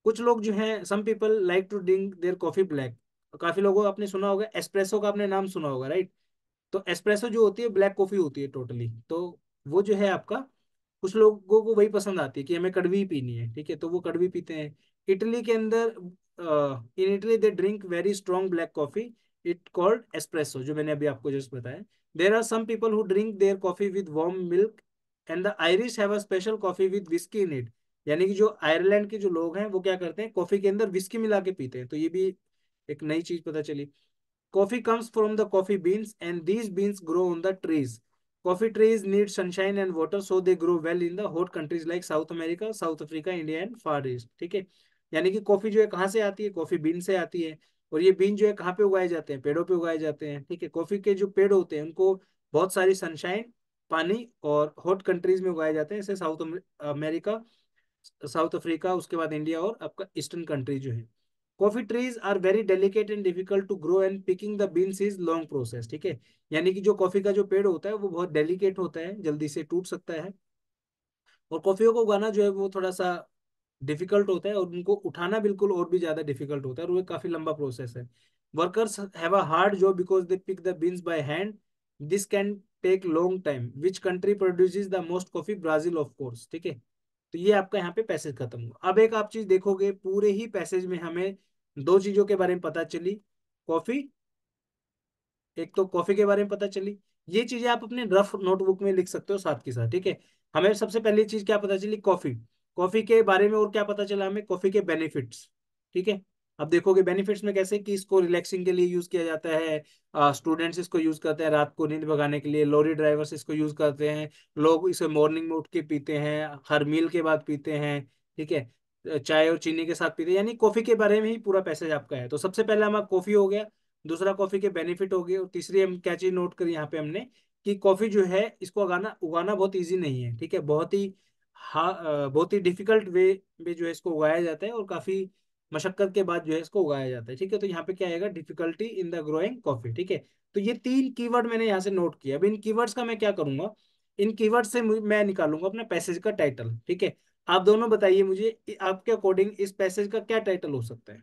कुछ लोग जो हैं, some people like to drink their coffee black. काफी लोगों को आपने सुना होगा, एस्प्रेसो का आपने नाम सुना होगा, राइट। तो एस्प्रेसो जो होती है ब्लैक कॉफी होती है टोटली, तो वो जो है आपका कुछ लोगों को वही पसंद आती है कि हमें कड़वी ही पीनी है, ठीक है, तो वो कड़वी पीते हैं। इटली के अंदर in Italy they drink very strong black coffee, it called espresso, जो मैंने अभी आपको जस्ट बताया। There are some people who drink their coffee with warm milk and the Irish have a special coffee with whisky in it. यानी कि जो Ireland के जो लोग हैं वो क्या करते हैं, कॉफी के अंदर विस्की मिला के पीते हैं, तो ये भी एक नई चीज पता चली। Coffee comes from the coffee beans, and these beans grow on the trees. Coffee trees need sunshine and water, so they grow well in the hot countries like South America, South Africa, India and Far East, ठीक है। यानी कि coffee जो है कहाँ से आती है, कॉफी बीन से आती है। और ये बीन जो है कहाँ पे उगाए जाते हैं, पेड़ों पे उगाए जाते हैं, ठीक है। कॉफी के जो पेड़ होते हैं उनको बहुत सारी सनशाइन, पानी और हॉट कंट्रीज में उगाए जाते हैं, जैसे साउथ अमेरिका, साउथ अफ्रीका, उसके बाद इंडिया और आपका ईस्टर्न कंट्री जो है। Coffee trees are very delicate and difficult to grow and picking the beans is long process, ठीक है। यानी कि जो कॉफी का जो पेड़ होता है वो बहुत डेलिकेट होता है, जल्दी से टूट सकता है। और कॉफियों को उगाना जो है वो थोड़ा सा डिफिकल्ट होता है, और उनको उठाना बिल्कुल और भी ज्यादा डिफिकल्ट होता है, और वो एक काफी लंबा प्रोसेस है। Workers have a hard job because they pick the beans by hand. This can take long time. Which country produces the most coffee, Brazil of course, ठीक है। तो ये आपका यहाँ पे पैसेज खत्म हुआ। अब एक आप चीज देखोगे, पूरे ही पैसेज में हमें दो चीजों के बारे में पता चली। कॉफी, एक तो कॉफी के बारे में पता चली। ये चीजें आप अपने रफ नोटबुक में लिख सकते हो साथ के साथ, ठीक है। हमें सबसे पहली चीज क्या पता चली, कॉफी। कॉफी के बारे में और क्या पता चला हमें, कॉफी के बेनिफिट्स, ठीक है। अब देखोगे बेनिफिट्स में कैसे कि इसको रिलैक्सिंग के लिए यूज किया जाता है। स्टूडेंट्स इसको यूज करते हैं रात को नींद भगाने के लिए। लॉरी ड्राइवर्स इसको यूज करते हैं। लोग इसे मॉर्निंग में उठ के पीते हैं, हर मील के बाद पीते हैं, ठीक है। चाय और चीनी के साथ पीते हैं। यानी कॉफी के बारे में ही पूरा पैसेज आपका है। तो सबसे पहले हमारा कॉफी हो गया, दूसरा कॉफी के बेनिफिट हो गए, और तीसरी हम क्या चीज नोट करी यहाँ पे हमने, कि कॉफी जो है इसको उगाना उगाना बहुत इजी नहीं है, ठीक है। बहुत ही डिफिकल्ट वे में जो है इसको उगाया जाता है, और काफी मशक्कत के बाद जो है इसको उगाया जाता है, ठीक है। तो यहाँ पे क्या आएगा, difficulty in the growing coffee, ठीक है। तो ये तीन कीवर्ड मैंने यहाँ से नोट किया। अब इन कीवर्ड्स का मैं क्या करूंगा, इन कीवर्ड से मैं निकालूंगा अपना पैसेज का टाइटल, ठीक है। आप दोनों बताइए मुझे, आपके अकॉर्डिंग इस पैसेज का क्या टाइटल हो सकता है।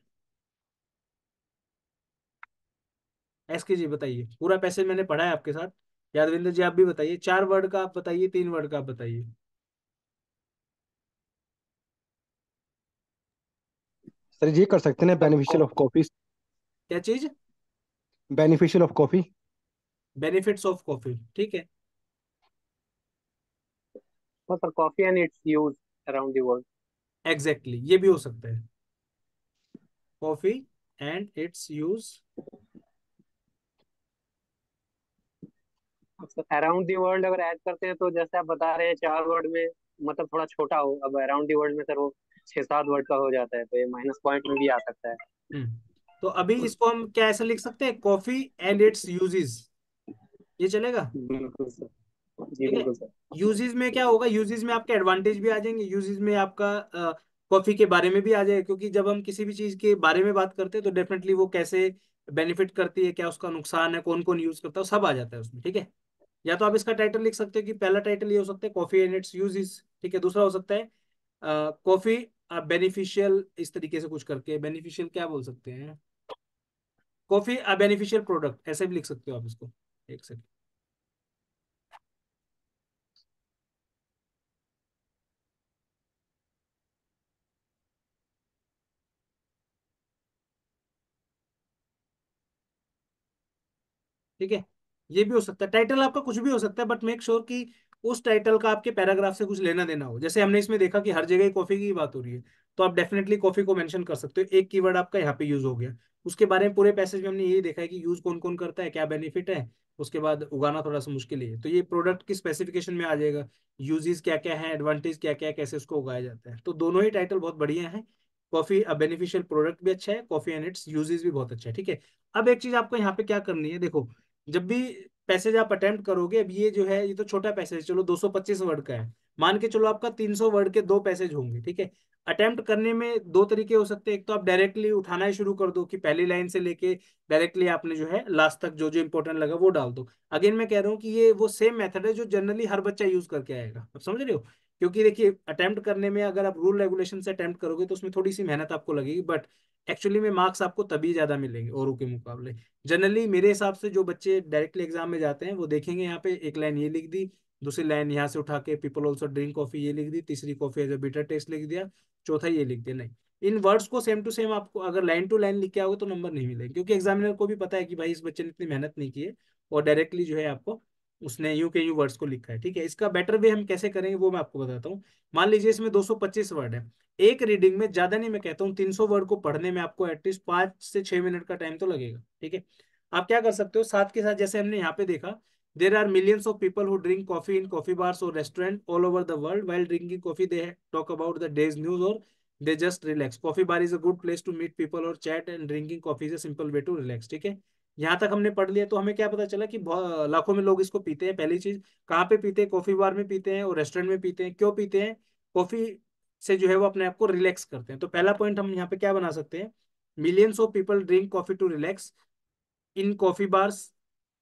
एसके जी बताइए, पूरा पैसेज मैंने पढ़ा है आपके साथ। यादविंदर जी आप भी बताइए, 4 वर्ड का आप बताइए, 3 वर्ड का आप बताइए। सर ये कर सकते हैं ना, मतलब बेनिफिशियल ऑफ कॉफी। क्या चीज, beneficial of coffee. Benefits of coffee, ठीक है। Sir coffee and it's use around the world. Exactly ये भी हो सकता है, coffee and it's use. Sir around the world अगर ऐड करते हैं तो जैसे आप बता रहे हैं 4 वर्ड में, मतलब थोड़ा छोटा हो। अब अराउंड द वर्ल्ड में सर वो 6-7 वर्ड का हो जाता है, तो ये माइनस पॉइंट में भी आ सकता है। हम्म तो अभी इसको हम क्या ऐसे लिख सकते हैं, कॉफी एंड इट्स यूजेस, ये चलेगा, बिल्कुल सर। जी ठीक है। बिल्कुल सर। यूजेस में क्या होगा, यूजेस में आपके एडवांटेज भी आ जाएंगे, यूजेस में आपका कॉफी के बारे में भी आ जाएगा, क्योंकि जब हम किसी भी चीज के बारे में बात करते हैं तो डेफिनेटली वो कैसे बेनिफिट करती है, क्या उसका नुकसान है, कौन कौन यूज करता है, वो सब आ जाता है उसमें, ठीक है। या तो आप इसका टाइटल लिख सकते हो कि पहला टाइटल ये हो सकता है कॉफी एंड इट्स यूजेस, ठीक है। दूसरा हो सकता है कॉफी बेनिफिशियल, इस तरीके से कुछ करके, बेनिफिशियल क्या बोल सकते हैं, कॉफी बेनिफिशियल प्रोडक्ट, ऐसे भी लिख सकते हो आप इसको। एक सेकंड, ठीक है, ये भी हो सकता है, टाइटल आपका कुछ भी हो सकता है, बट मेक श्योर कि उस टाइटल का आपके पैराग्राफ से कुछ लेना देना हो। जैसे हमने इसमें देखा कि हर जगह कॉफी की बात हो रही है, तो आप डेफिनेटली कॉफी को मेंशन कर सकते हो, एक कीवर्ड आपका यहाँ पे यूज हो गया। उसके बारे में पूरे पैसेज में हमने यही देखा है कि यूज कौन कौन करता है, क्या बेनिफिट है, उसके बाद उगाना थोड़ा सा मुश्किल ही है, तो ये प्रोडक्ट की स्पेसिफिकेशन में आ जाएगा, यूजेस क्या क्या है, एडवांटेज क्या क्या है, कैसे उसको उगाया जाता है। तो दोनों ही टाइटल बहुत बढ़िया है। कॉफी अ बेनिफिशियल प्रोडक्ट भी अच्छा है, कॉफी एंड इट्स यूजेस भी बहुत अच्छा है। ठीक है, अब एक चीज आपको यहाँ पे क्या करनी है, देखो जब भी पैसेज आप अटेम्प्ट करोगे, अब ये जो है ये तो छोटा पैसेज, चलो 225 वर्ड का है, मान के चलो आपका 300 वर्ड के दो पैसेज होंगे। ठीक है, अटेम्प्ट करने में दो तरीके हो सकते हैं, एक तो आप डायरेक्टली उठाना ही शुरू कर दो कि पहली लाइन से लेके डायरेक्टली आपने जो है लास्ट तक जो जो इंपॉर्टेंट लगा वो डाल दो। अगेन मैं कह रहा हूँ कि ये वो सेम मेथड है जो जनरली हर बच्चा यूज करके आएगा, आप समझ रहे हो। क्योंकि देखिए अटेम्प्ट करने में अगर आप रूल रेगुलेशन से अटेम्प्ट करोगे तो उसमें थोड़ी सी मेहनत आपको लगेगी, बट एक्चुअली में मार्क्स आपको तभी ज्यादा मिलेंगे औरों के मुकाबले। जनरली मेरे हिसाब से जो बच्चे डायरेक्टली एग्जाम में जाते हैं वो देखेंगे यहाँ पे एक लाइन ये लिख दी, दूसरी लाइन यहाँ से उठा के पीपल ऑल्सो ड्रिंक कॉफी ये लिख दी, तीसरी coffee as a bitter taste लिख दिया, चौथा ये लिख दिया। नहीं, इन वर्ड्स को सेम टू सेम आपको अगर लाइन टू लाइन लिख के आओगे तो नंबर नहीं मिलेंगे, क्योंकि एग्जामिनर को भी पता है कि भाई इस बच्चे ने इतनी मेहनत नहीं की है और डायरेक्टली जो है आपको उसने यूं के यूं वर्ड्स को लिखा है। ठीक है, इसका बेटर वे हम कैसे करेंगे वो मैं आपको बताता हूँ। मान लीजिए इसमें 225 वर्ड है, एक रीडिंग में, ज्यादा नहीं मैं कहता हूँ, 300 वर्ड को पढ़ने में आपको एटलीस्ट 5 से 6 मिनट का टाइम तो लगेगा। ठीक है, आप क्या कर सकते हो साथ के साथ, जैसे हमने यहाँ पे देखा, there are millions of people who drink coffee in coffee bars और restaurant all over the world, while drinking coffee they talk about the day's news और they just relax, coffee bar is a good place to meet people और chat and drinking coffee is a simple way to relax. ठीक है, यहाँ तक हमने पढ़ लिया, तो हमें क्या पता चला कि लाखों में लोग इसको पीते हैं। पहली चीज, कहाँ पे पीते हैं, कॉफी बार में पीते हैं और रेस्टोरेंट में पीते हैं। क्यों पीते हैं, कॉफी से जो है वो अपने आप को रिलैक्स करते हैं। तो पहला पॉइंट हम यहाँ पे क्या बना सकते हैं, millions of people drink coffee to relax in coffee bars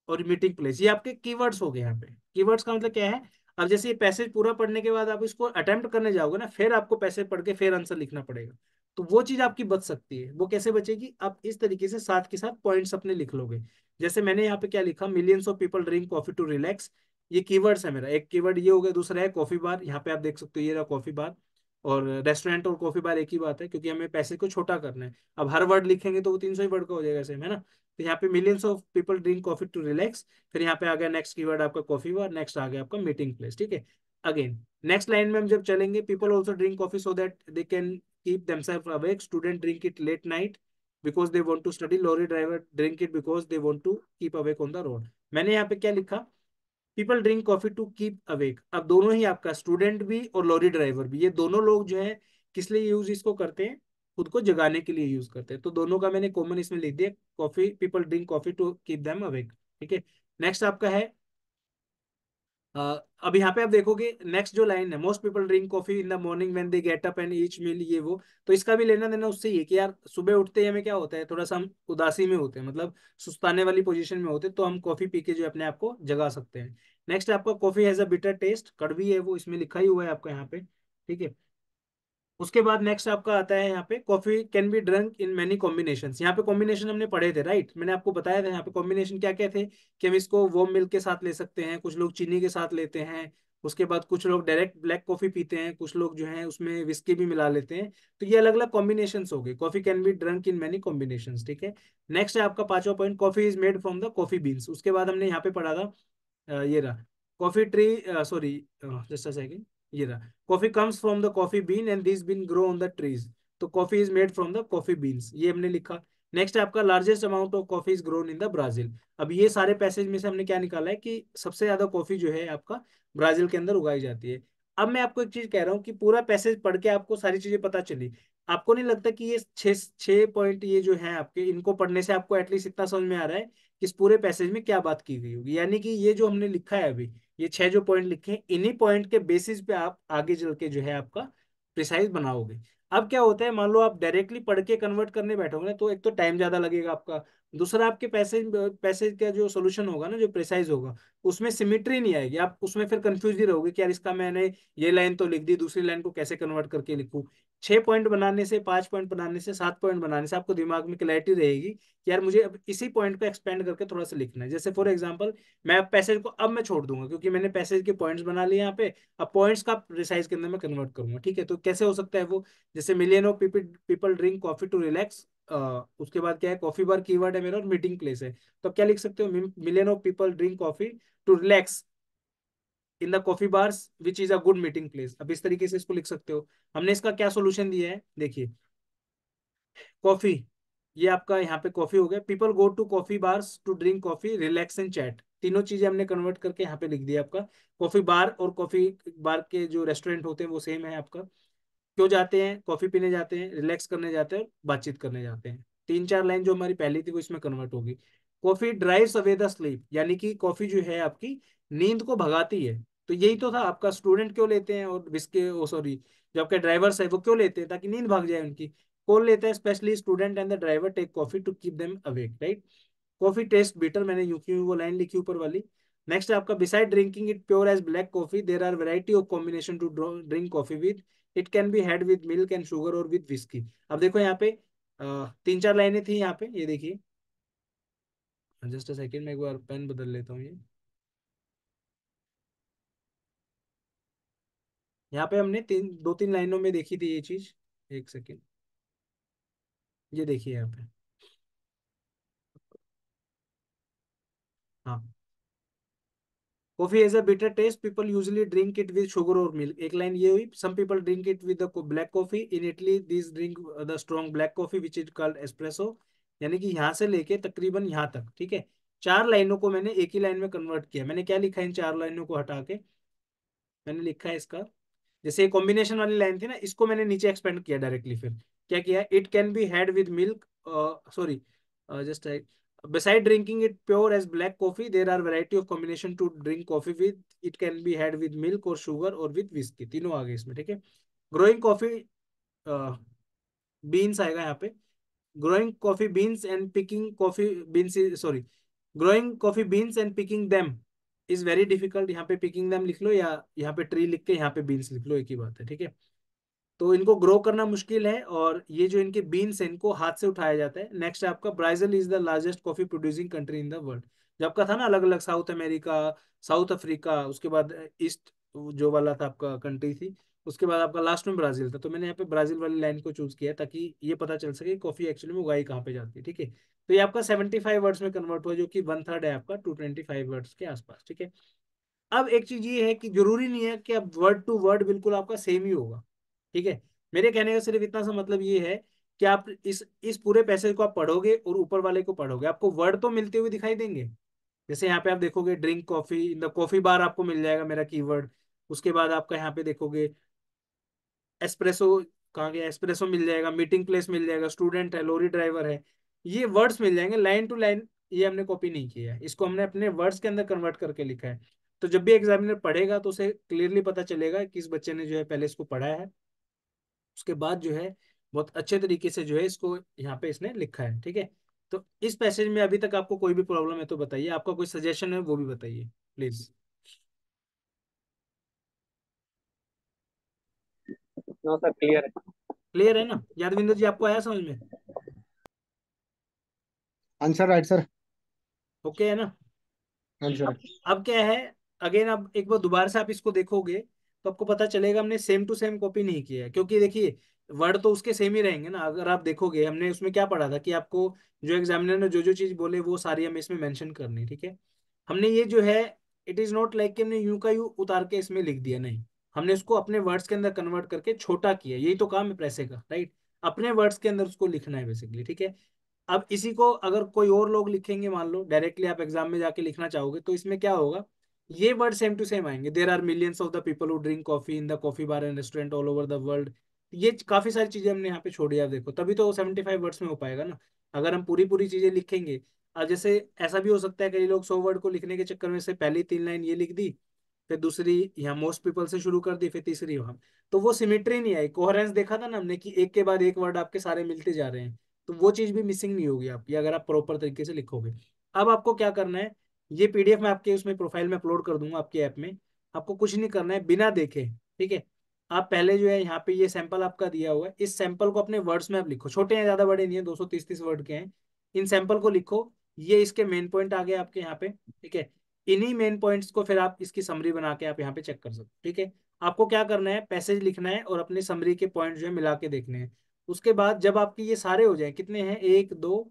और मीटिंग प्लेस। ये आपके कीवर्ड्स हो गए। यहाँ पे कीवर्ड्स का मतलब क्या है, अब जैसे ये पैसेज पूरा पढ़ने के बाद आप इसको अटेम्प्ट करने जाओगे ना, फिर आपको पैसेज पढ़ के फिर आंसर लिखना पड़ेगा, तो वो चीज आपकी बच सकती है। वो कैसे बचेगी, आप इस तरीके से साथ के साथ पॉइंट्स अपने लिख लोगे। जैसे मैंने यहाँ पे क्या लिखा, millions of people drink coffee to relax, ये कीवर्ड्स है मेरा, एक कीवर्ड ये हो गया, दूसरा है कॉफी बार, यहाँ पे आप देख सकते हो ये रहा कॉफी बार। और रेस्टोरेंट और कॉफी बार एक ही बात है, क्योंकि हमें पैसे को छोटा करना है। अब हर वर्ड लिखेंगे तो वो 300 ही वर्ड का हो जाएगा सेम, है ना। तो यहाँ पे millions of people drink coffee to relax, फिर यहाँ पे आ गया नेक्स्ट कीवर्ड आपका कॉफी बार, नेक्स्ट आ गया आपका मीटिंग प्लेस। ठीक है, अगेन नेक्स्ट लाइन में हम जब चलेंगे, people also drink coffee so that they can keep themselves awake, student drink it late night because they want to study, lorry driver drink it because they want to keep awake on the road. मैंने यहाँ पे क्या लिखा, people drink coffee to keep awake. अब दोनों ही आपका, student भी और लॉरी ड्राइवर भी, ये दोनों लोग जो है किस लिए यूज इसको करते हैं, खुद को जगाने के लिए यूज करते हैं। तो दोनों का मैंने कॉमन इसमें लिख दिया, coffee, people drink coffee to keep them awake. ठीक है, नेक्स्ट आपका है, अब यहाँ पे आप देखोगे नेक्स्ट जो लाइन है, most people drink coffee in the morning when they get up and each meal, ये वो। तो इसका भी लेना देना उससे ये कि यार सुबह उठते ही हमें क्या होता है, थोड़ा सा हम उदासी में होते हैं, मतलब सुस्ताने वाली पोजीशन में होते हैं, तो हम कॉफी पी के जो है अपने आप को जगा सकते हैं। नेक्स्ट आपका coffee has a bitter test, कड़वी है वो, इसमें लिखा ही हुआ है आपका यहाँ पे। ठीक है, उसके बाद नेक्स्ट आपका आता है यहाँ पे, coffee can be drunk in many combinations. यहाँ पे कॉम्बिनेशन हमने पढ़े थे, राइट, मैंने आपको बताया था यहाँ पे कॉम्बिनेशन क्या क्या थे, कि हम इसको वार्म मिल्क के साथ ले सकते हैं, कुछ लोग चीनी के साथ लेते हैं, उसके बाद कुछ लोग डायरेक्ट ब्लैक कॉफी पीते हैं, कुछ लोग जो है उसमें विस्की भी मिला लेते हैं। तो ये अलग अलग कॉम्बिनेशन हो गए, coffee can be drunk in many combination. ठीक है, नेक्स्ट है आपका पांचवा point, coffee is made from the coffee beans. उसके बाद हमने यहाँ पे पढ़ा था, ये रहा coffee tree, sorry just a second, ये रहा coffee comes from the coffee bean and this bean grow on the trees. तो coffee is made from the coffee beans, ये हमने लिखा। नेक्स्ट आपका largest amount of coffee is grown in the Brazil. अब ये सारे पैसेज में से हमने क्या निकाला है कि सबसे ज्यादा कॉफी जो है आपका ब्राजील के अंदर उगाई जाती है। अब मैं आपको एक चीज कह रहा हूँ कि पूरा पैसेज पढ़ के आपको सारी चीजें पता चली, आपको नहीं लगता कि ये छह छह पॉइंट ये जो है आपके, इनको पढ़ने से आपको एटलीस्ट इतना समझ में आ रहा है कि इस पूरे पैसेज में क्या बात की गई होगी। यानी कि ये जो हमने लिखा है अभी, ये छह जो पॉइंट लिखे हैं, इन्हीं पॉइंट के बेसिस पे आप आगे चल के जो है आपका प्रिसाइज बनाओगे। अब क्या होता है, मान लो आप डायरेक्टली पढ़ के कन्वर्ट करने बैठोगे ना, तो एक तो टाइम ज्यादा लगेगा आपका, दूसरा आपके पैसेज पैसेज का जो सोल्यूशन होगा ना, जो प्रिसाइज होगा, उसमें सिमिट्री नहीं आएगी, आप उसमें फिर कंफ्यूज ही रहोगे कि यार इसका मैंने ये लाइन तो लिख दी, दूसरी लाइन को कैसे कन्वर्ट करके लिखूं। 6 पॉइंट बनाने से, 5 पॉइंट बनाने से, 7 पॉइंट बनाने से आपको दिमाग में क्लैरिटी रहेगी कि यार मुझे अब इसी पॉइंट को एक्सपेंड करके थोड़ा सा लिखना है। जैसे फॉर एग्जांपल, मैं अब पैसेज को अब मैं छोड़ दूंगा, क्योंकि मैंने पैसेज के पॉइंट्स बना लिए यहाँ पे, अब पॉइंट्स का रिसाइज के अंदर मैं कन्वर्ट करूंगा। ठीक है, तो कैसे हो सकता है वो, जैसे million of people drink coffee to relax, उसके बाद क्या है, कॉफी बार कीवर्ड है मेरा और मीटिंग प्लेस है। तो आप क्या लिख सकते हो, million of people drink coffee to relax in the coffee bars which is a good meeting place. अब इस तरीके से इसको लिख सकते हो। हमने इसका क्या सोल्यूशन दिया है, देखिए कॉफी, ये आपका यहाँ पे कॉफी हो गया, people go to coffee bars to drink coffee relax and chat, तीनों चीजें हमने कन्वर्ट करके यहाँ पे लिख दिया आपका। कॉफी बार और कॉफी बार के जो रेस्टोरेंट होते हैं वो सेम है आपका। क्यों जाते हैं, कॉफी पीने जाते हैं, रिलैक्स करने जाते हैं, बातचीत करने जाते हैं। तीन चार लाइन जो हमारी पहली थी वो इसमें कन्वर्ट होगी। Coffee drives away the sleep, यानी कि कॉफी जो है आपकी नींद को भगाती है। तो यही तो था आपका, स्टूडेंट क्यों लेते हैं और विस्के ओ सॉरी जो आपके ड्राइवर्स है वो क्यों लेते हैं, ताकि नींद भाग जाए उनकी। कौन लेता है, specially student and the driver take coffee to keep them awake, right. Coffee taste bitter, मैंने यूं की वो लाइन लिखी ऊपर वाली। नेक्स्ट आपका, beside drinking it pure as black coffee there are variety of combination to drink coffee with, it can be had with milk and sugar और with whisky. अब देखो यहाँ पे तीन चार लाइनें थी यहाँ पे, ये देखिए, जस्ट अ सेकेंड मैं एक बार पेन बदल लेता हूँ। ये यहाँ पे हमने दो तीन लाइनों में देखी थी ये चीज। एक सेकेंड, ये देखिए यहाँ पे, हाँ, coffee as a bitter taste people usually drink it with sugar और मिल्क, एक लाइन ये हुई। Some people drink it with the black coffee, in Italy this drink the strong black coffee which is called espresso. यानी कि यहाँ से लेके तकरीबन यहाँ तक, ठीक है, चार लाइनों को मैंने एक ही लाइन में कन्वर्ट किया। मैंने क्या लिखा है इन चार लाइनों को हटा के, मैंने लिखा है इसका, जैसे कॉम्बिनेशन वाली लाइन थी ना, इसको मैंने नीचे एक्सपेंड किया डायरेक्टली। फिर क्या किया, it can be had with milk, sorry just beside drinking it pure as black coffee there are variety of combination to drink coffee with, it can be had with milk or sugar or with whiskey, तीनों आ गए इसमें, ठीक है। Growing coffee beans आएगा यहाँ पे, growing coffee beans and picking coffee beans, sorry, growing coffee beans and picking them is very difficult. यहाँ पे पिकिंग देम लिख लो, या यहाँ पे ट्री लिख के यहाँ पे बीन्स लिख लो, एक ही बात है, ठीक है। तो इनको ग्रो करना मुश्किल है, और ये जो इनके बीन्स हैं इनको हाथ से उठाया जाता है। नेक्स्ट है आपका, Brazil is the largest coffee producing country in the world. जो आपका था ना अलग अलग, साउथ अमेरिका, साउथ अफ्रीका, उसके बाद ईस्ट जो वाला था आपका कंट्री थी, उसके बाद आपका लास्ट में ब्राजील था। तो मैंने यहाँ पे ब्राजील वाली लाइन को चूज किया ताकि ये पता चल सके कॉफी एक्चुअली में उगाई कहाँ पे जाती है, ठीक है। तो ये आपका 75 वर्ड्स में कन्वर्ट हुआ, जो कि वन थर्ड है आपका 225 वर्ड्स के आसपास, ठीक है। अब एक चीज ये है कि जरूरी नहीं है कि अब वर्ड टू वर्ड बिल्कुल आपका सेम ही होगा, ठीक है। मेरे कहने का सिर्फ इतना सा मतलब ये है कि आप इस पूरे पैसेज को आप पढ़ोगे और ऊपर वाले को पढ़ोगे, आपको वर्ड तो मिलते हुए दिखाई देंगे। जैसे यहाँ पे आप देखोगे drink coffee in the coffee bar, आपको मिल जाएगा मेरा कीवर्ड। उसके बाद आपका यहाँ पे देखोगे एस्प्रेसो, कहाँ गया एस्प्रेसो, मिल जाएगा, मीटिंग प्लेस मिल जाएगा, स्टूडेंट है, लॉरी ड्राइवर है, ये वर्ड्स मिल जाएंगे लाइन टू लाइन। ये हमने कॉपी नहीं किया है, इसको हमने अपने वर्ड्स के अंदर कन्वर्ट करके लिखा है। तो जब भी एग्जामिनर पढ़ेगा तो उसे क्लियरली पता चलेगा कि इस बच्चे ने जो है पहले इसको पढ़ा है, उसके बाद जो है बहुत अच्छे तरीके से जो है इसको यहाँ पे इसने लिखा है, ठीक है। तो इस पैसेज में अभी तक आपको कोई भी प्रॉब्लम है तो बताइए, आपका कोई सजेशन है वो भी बताइए प्लीज। नो सर, क्लियर है। क्लियर है ना यादविंदर जी, आपको आया समझ में? Answer right sir. ओके है ना। आंसर। अब क्या है, अगेन अब एक बार दोबारा से आप इसको देखोगे तो आपको पता चलेगा हमने सेम टू सेम कॉपी नहीं किया है, क्योंकि देखिए वर्ड तो उसके सेम ही रहेंगे ना। अगर आप देखोगे हमने उसमें क्या पढ़ा था कि आपको जो एग्जामिनर ने जो जो चीज बोले वो सारी हमें इसमें मेंशन करनी, ठीक है। हमने ये जो है, इट इज नॉट लाइक कि हमने यूं का यूं उतार के इसमें लिख दिया, नहीं, हमने उसको अपने वर्ड्स के अंदर कन्वर्ट करके छोटा किया। यही तो काम है प्रेसे का, राइट, अपने वर्ड्स के अंदर उसको लिखना है बेसिकली, ठीक है। अब इसी को अगर कोई और लोग लिखेंगे, मान लो डायरेक्टली आप एग्जाम में जाके लिखना चाहोगे, तो इसमें क्या होगा, ये वर्ड सेम टू सेम आएंगे। There are millions of the people who drink coffee in the coffee bar and restaurant all over the world. ये काफी सारी चीजें हमने यहाँ पे छोड़ी, आप देखो, तभी तो 75 वर्ड्स में हो पाएगा ना। अगर हम पूरी पूरी चीजें लिखेंगे, अब जैसे ऐसा भी हो सकता है कई लोग 100 वर्ड को लिखने के चक्कर में से पहली तीन लाइन ये लिख दी, फिर दूसरी यहाँ मोस्ट पीपल से शुरू कर दी, फिर तीसरी वहां, तो वो सिमेट्री नहीं आई, कोहेरेंस देखा था ना हमने कि एक के बाद एक वर्ड आपके सारे मिलते जा रहे हैं। तो वो चीज भी मिसिंग नहीं होगी आपकी अगर आप प्रॉपर तरीके से लिखोगे। अब आपको क्या करना है, ये पीडीएफ मैं आपके उसमें प्रोफाइल में अपलोड कर दूंगा आपके ऐप में। आपको कुछ नहीं करना है बिना देखे, ठीक है। आप पहले जो है यहाँ पे ये सैंपल आपका दिया हुआ है, इस सैंपल को अपने वर्ड्स में आप लिखो, छोटे हैं ज्यादा बड़े नहीं है, 230 वर्ड के हैं। इन सैंपल को लिखो, ये इसके मेन पॉइंट आ गए आपके यहाँ पे, ठीक है। इन्हीं मेन पॉइंट्स को फिर आप इसकी समरी बना के आप यहाँ पे चेक कर सकते हो, ठीक है। आपको क्या करना है, पैसेज लिखना है और अपनी समरी के पॉइंट जो है मिला के देखने हैं। उसके बाद जब आपके ये सारे हो जाए, कितने हैं, 1 2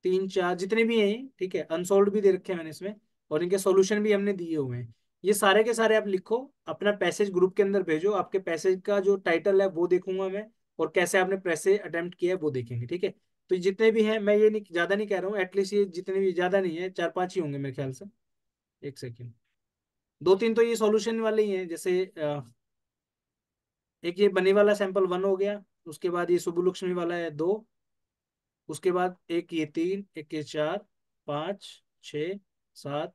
3 4 जितने भी हैं ये, ठीक है, अनसोल्ड भी दे रखे हैं मैंने इसमें, और इनके सॉल्यूशन भी हमने दिए हुए हैं। ये सारे के सारे आप लिखो, अपना पैसेज ग्रुप के अंदर भेजो, आपके पैसेज का जो टाइटल है वो देखूंगा मैं, और कैसे आपने पैसे अटेम्प्ट किया है वो देखेंगे, ठीक है। तो जितने भी हैं, मैं ये नहीं, ज्यादा नहीं कह रहा हूँ, एटलीस्ट ये जितने भी, ज्यादा नहीं है, 4 5 ही होंगे मेरे ख्याल से। एक सेकेंड, 2 3 तो ये सॉल्यूशन वाले ही हैं, जैसे एक ये बनी वाला सैंपल 1 हो गया, उसके बाद ये सुबु लक्ष्मी वाला है 2, उसके बाद एक ये 3, एक ये 4 5 6 7,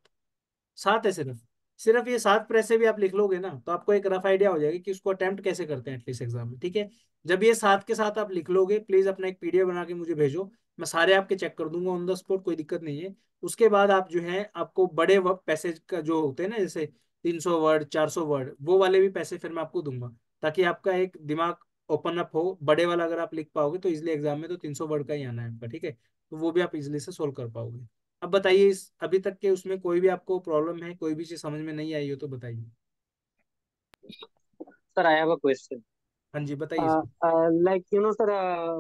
7 है सिर्फ। सिर्फ ये 7 प्रेस से भी आप लिख लोगे ना, तो आपको एक रफ आइडिया हो जाएगा कि उसको अटेम्प्ट कैसे करते हैं एटलीस्ट एग्जाम में, ठीक है। जब ये 7 के साथ आप लिख लोगे, प्लीज अपना एक पीडीएफ बना के मुझे भेजो, मैं सारे आपके चेक कर दूंगा ऑन द स्पॉट, कोई दिक्कत नहीं है। उसके बाद आप जो है, आपको बड़े पैसेज का जो होते हैं ना, जैसे 300 वर्ड 400 वर्ड, वो वाले भी पैसे फिर मैं आपको दूंगा, ताकि आपका एक दिमाग ओपन अप हो। बड़े वाला अगर आप लिख पाओगे तो इजिली एग्जाम में तो 300 वर्ड का ही आना है आपका, ठीक है, तो वो भी आप इजिली से सोल्व कर पाओगे। अब बताइए, इस अभी तक के उसमें कोई भी आपको प्रॉब्लम है, कोई भी चीज समझ में नहीं आई हो तो बताइए। Sir, I have a question. हाँ जी, बताइए sir. Like, sir,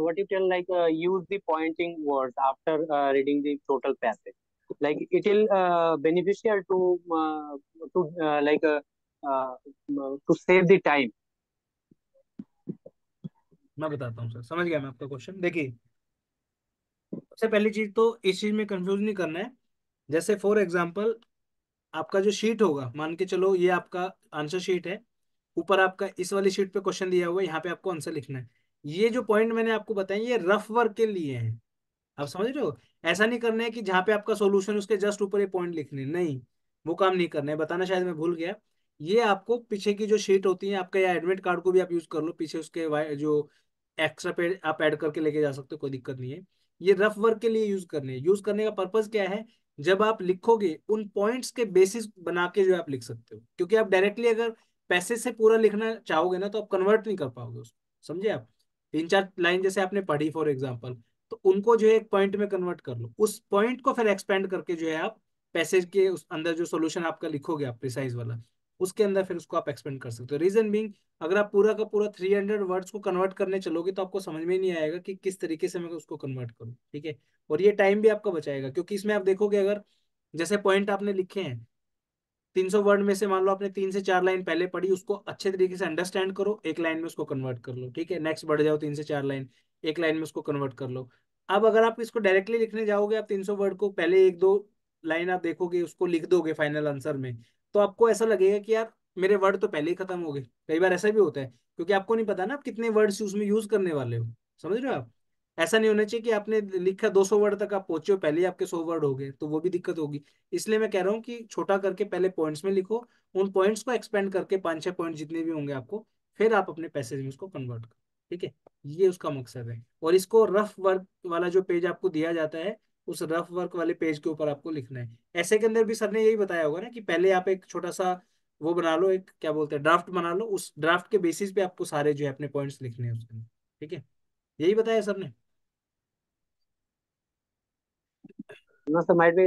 what you tell, like, use the pointing words after reading the total passage. Like, it will beneficial uh, to save the time. मैं बताता हूँ सर, समझ गया मैं आपका question. देखिए, सबसे पहली चीज तो इस चीज में कंफ्यूज नहीं करना है। जैसे फॉर एग्जाम्पल, आपका जो शीट होगा, मान के चलो ये आपका आंसर शीट है, ऊपर आपका इस वाली शीट पे क्वेश्चन दिया हुआ है, यहाँ पे आपको आंसर लिखना है। ये जो पॉइंट मैंने आपको बताए, ये रफ वर्क के लिए हैं। आप समझ रहे हो? ऐसा नहीं करना है कि जहां पे आपका सॉल्यूशन उसके जस्ट ऊपर ये पॉइंट लिखने, नहीं, वो काम नहीं करना है, बताना शायद मैं भूल गया। ये आपको पीछे की जो शीट होती है आपका, या एडमिट कार्ड को भी आप यूज कर लो, पीछे उसके जो एक्स्ट्रा पेज आप ऐड करके लेके जा सकते हो, कोई दिक्कत नहीं है। ये रफ वर्क के लिए यूज करने, यूज करने का पर्पज क्या है, जब आप लिखोगे उन पॉइंट्स के बेसिस बना के जो आप लिख सकते हो, क्योंकि आप डायरेक्टली अगर पैसेज से पूरा लिखना चाहोगे ना, तो आप कन्वर्ट नहीं कर पाओगे उसको, समझे आप। 3 4 लाइन जैसे आपने पढ़ी फॉर एग्जाम्पल, तो उनको जो है एक पॉइंट में कन्वर्ट कर लो, उस पॉइंट को फिर एक्सपेंड करके जो है आप पैसेज के उस अंदर जो सॉल्यूशन आपका लिखोगे आप प्रिसाइज वाला, उसके अंदर फिर उसको आप एक्सपेंड कर सकते हो। रीजन बीइंग, अगर आप पूरा का पूरा 300 वर्ड्स को कन्वर्ट करने चलोगे तो आपको समझ में ही नहीं आएगा कि किस तरीके से मैं उसको कन्वर्ट करूँ, ठीक है। और ये टाइम भी आपका बचाएगा, क्योंकि इसमें आप देखोगे, अगर जैसे पॉइंट आपने लिखे हैं 300 वर्ड में से, मान लो आपने 3 से 4 लाइन पहले पढ़ी, उसको अच्छे तरीके से अंडरस्टैंड करो, एक लाइन में उसको कन्वर्ट कर लो, ठीक है। नेक्स्ट बढ़ जाओ 3 से 4 लाइन, एक लाइन में उसको कन्वर्ट कर लो। अब अगर आप इसको डायरेक्टली लिखने जाओगे, आप 300 वर्ड को पहले 1 2 लाइन आप देखोगे, उसको लिख दोगे फाइनल आंसर में, तो आपको ऐसा लगेगा कि यार मेरे वर्ड तो पहले ही खत्म हो गए। कई बार ऐसा भी होता है, क्योंकि आपको नहीं पता ना आप कितने वर्ड्स उसमें यूज करने वाले हो, समझ रहे हो आप। ऐसा नहीं होना चाहिए कि आपने लिखा 200 वर्ड तक आप पहुंचे हो, पहले ही आपके 100 वर्ड हो गए, तो वो भी दिक्कत होगी। इसलिए मैं कह रहा हूँ कि छोटा करके पहले पॉइंट्स में लिखो, उन पॉइंट्स को एक्सपेंड करके 5 6 पॉइंट जितने भी होंगे आपको, फिर आप अपने पैसेज में उसको कन्वर्ट करो, ठीक है। ये उसका मकसद है। और इसको रफ वर्क वाला जो पेज आपको दिया जाता है, उस रफ वर्क वाले पेज के ऊपर आपको लिखना है। ऐसे के अंदर भी सर ने यही बताया होगा ना, कि पहले आप एक छोटा सा वो बना लो, एक क्या बोलते हैं, ड्राफ्ट बना लो, उस ड्राफ्ट के बेसिस पे आपको सारे जो है अपने पॉइंट्स लिखने हैं उसके अंदर, ठीक है। यही बताया सर ने। No, sir, might be,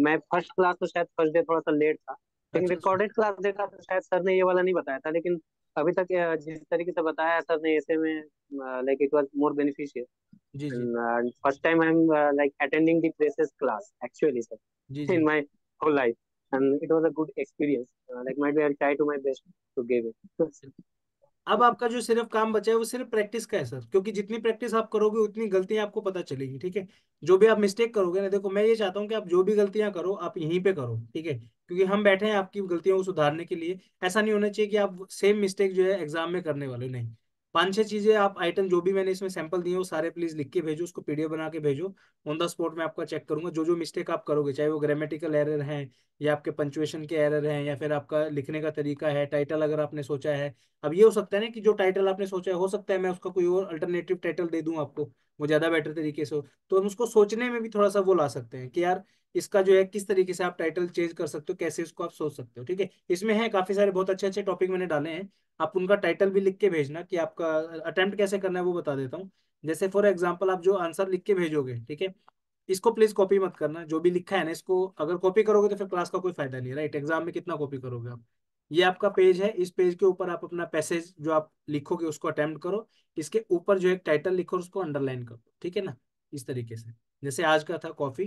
मैं फर्स्ट क्लास तो शायद फर्स्ट डे थोड़ा सा लेट था, लेकिन अच्छा अच्छा। रिकॉर्डेड क्लास देखा तो शायद सर ने ये वाला नहीं बताया था। लेकिन अभी तक जिस तरीके से बताया है सर ने, ऐसे में like it was more beneficial. जी जी। And first time I'm like attending the places class actually, sir, जी in जी। my whole life, and it was a good experience. Like might be I'll try to my best to give it. अब आपका जो सिर्फ काम बचा है वो सिर्फ प्रैक्टिस का है सर, क्योंकि जितनी प्रैक्टिस आप करोगे उतनी गलतियां आपको पता चलेगी, ठीक है। जो भी आप मिस्टेक करोगे ना, देखो मैं ये चाहता हूँ कि आप जो भी गलतियां करो आप यहीं पे करो, ठीक है, क्योंकि हम बैठे हैं आपकी गलतियों को सुधारने के लिए। ऐसा नहीं होना चाहिए कि आप सेम मिस्टेक जो है एग्जाम में करने वाले हो, नहीं। 5 6 चीजें आप आइटम जो भी मैंने इसमें सैंपल दिए वो सारे प्लीज लिख के भेजो, उसको पीडीएफ बना के भेजो। ऑन द स्पॉट में आपका चेक करूंगा, जो जो मिस्टेक आप करोगे, चाहे वो ग्रामेटिकल एरर है, या आपके पंचुएशन के एरर हैं, या फिर आपका लिखने का तरीका है, टाइटल अगर आपने सोचा है। अब ये हो सकता है ना कि जो टाइटल आपने सोचा है, हो सकता है मैं उसका कोई और अल्टरनेटिव टाइटल दे दूं आपको, वो ज्यादा बेटर तरीके से हो, तो हम उसको सोचने में भी थोड़ा सा वो ला सकते हैं कि यार इसका जो है किस तरीके से आप टाइटल चेंज कर सकते हो, कैसे इसको आप सोच सकते हो, ठीक है। इसमें है काफी सारे बहुत अच्छे अच्छे टॉपिक मैंने डाले हैं। आप उनका टाइटल भी लिख के भेजना, कि आपका अटेम्प्ट कैसे करना है वो बता देता हूँ। जैसे फॉर एग्जाम्पल, आप जो आंसर लिख के भेजोगे, ठीक है, इसको प्लीज कॉपी मत करना, जो भी लिखा है ना, इसको अगर कॉपी करोगे तो फिर क्लास का कोई फायदा नहीं, राइट। एग्जाम में कितना कॉपी करोगे आप। ये आपका पेज है, इस पेज के ऊपर आप अपना पैसेज जो आप लिखोगे उसको अटेम्प्ट करो, इसके ऊपर जो एक टाइटल लिखो उसको अंडरलाइन करो, ठीक है ना। इस तरीके से, जैसे आज का था कॉफी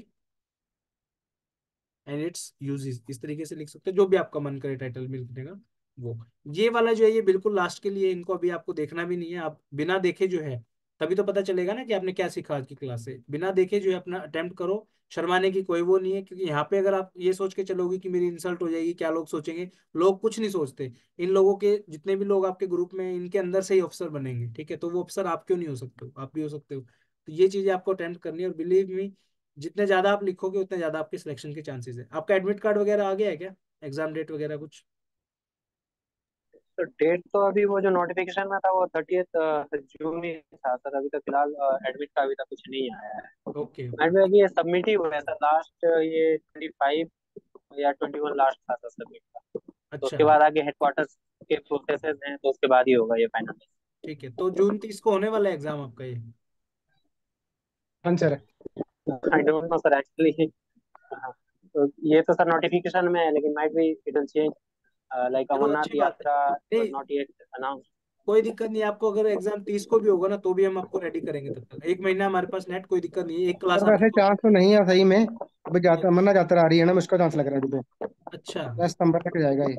एंड इट्स यूजेस, इस तरीके से लिख सकते हो, जो भी आपका मन करे टाइटल में लिखने का वो। ये वाला जो है ये बिल्कुल लास्ट के लिए, इनको अभी आपको देखना भी नहीं है, आप बिना देखे जो है, तभी तो पता चलेगा ना कि आपने क्या सीखा आज की क्लास से। बिना देखे जो है अपना अटेम्प्ट करो, शर्माने की कोई वो नहीं है, क्योंकि यहाँ पे अगर आप ये सोच के चलोगे कि मेरी इंसल्ट हो जाएगी, क्या लोग सोचेंगे, लोग कुछ नहीं सोचते। इन लोगों के जितने भी लोग आपके ग्रुप में, इनके अंदर से ही अफसर बनेंगे, ठीक है, तो वो अफसर आप क्यों नहीं हो सकते हो, आप भी हो सकते हो। तो ये चीजें आपको अटेम्प्ट करनी है, और बिलीव मी, जितने ज्यादा आप लिखोगे उतने ज्यादा आपके सिलेक्शन के चांसेस है। आपका एडमिट कार्ड वगैरह आ गया है क्या, एग्जाम डेट वगैरह कुछ? तो डेट तो अभी वो जो नोटिफिकेशन में था वो 30th जून ही था सर। अभी तो फिलहाल एडमिट का अभी तक कुछ नहीं आया है। Okay okay. एडमिट अभी ये सबमिट ही हुआ है सर। लास्ट ये 25 या 21 लास्ट था सर सबमिट का। तो अच्छा, उसके बाद आगे हेडक्वार्टर्स के प्रोसेसेस हैं, तो उसके बाद ही होगा ये फाइनल। ठीक है, तो जून 30 को होने वाला है एग्जाम आपका ये? हाँ sir. I don't know sir actually. तो ये तो सर नोटिफिकेशन में है, लेकिन might be it will change. Like चलो अमरनाथ अच्छी बात है। यात्रा नहीं, वाज नॉट येट अनाउंस। कोई दिक्कत नहीं, आपको अगर एग्जाम 30 को भी होगा ना तो भी हम आपको रेडी करेंगे, तब तक एक महीना हमारे पास नेट, कोई दिक्कत नहीं है, एक क्लास सर आपकी वैसे चांस तो नहीं है सही में, अभी तो। जाता अमरनाथ यात्रा आ रही है ना, मुझको चांस लग रहा है अभी तो। अच्छा, 10 सितंबर तक जाएगा ये।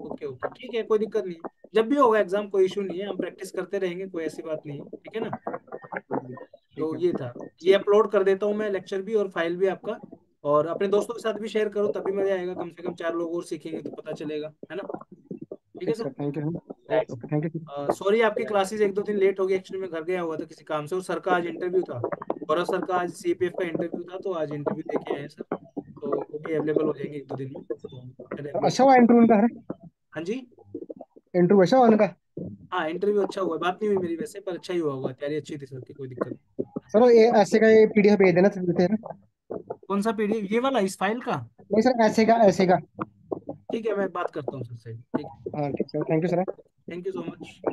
ओके ओके, ठीक है, कोई दिक्कत नहीं है। जब भी होगा एग्जाम कोई इशू नहीं है, हम प्रैक्टिस करते रहेंगे, कोई ऐसी बात नहीं है, ठीक है ना। ठीक तो है। ये था, ये अपलोड कर देता हूँ मैं, लेक्चर भी और फाइल भी आपका। और अपने दोस्तों के साथ भी शेयर करो, तभी मजा आएगा, कम से कम 4 लोग और सीखेंगे तो पता चलेगा, है ना। ठीक है ठीक sir, sir. Thank you. Okay. Okay, thank you. Sorry आपकी क्लासेस 1-2 दिन लेट हो गई, एक्चुअली मैं घर गया हुआ था किसी काम से, और सर का आज इंटरव्यू था। गौरव सर का आज सीपीएफ का इंटरव्यू था, तो आज इंटरव्यू दे के आए हैं सर। तो वो भी अवेलेबल हो जाएंगे 1-2 दिन में, तो चले हम लोग। अच्छा हुआ इंटरव्यू उनका है? हाँ जी। इंटरव्यू अच्छा हुआ उनका? हाँ, इंटरव्यू अच्छा हुआ, बात नहीं हुई मेरी वैसे, पर अच्छा ही हुआ होगा, तैयारी अच्छी थी सर की, कोई दिक्कत नहीं। सर ये ऐसे का ये पीडीएफ भेज देना देते हैं ना? कौन सा पीडीएफ, ये वाला इस फाइल का? नहीं सर, ऐसे का, ऐसे का। ठीक है, मैं बात करता हूँ सर से, ठीक है। हाँ ठीक sir, thank you sir. Thank you so much.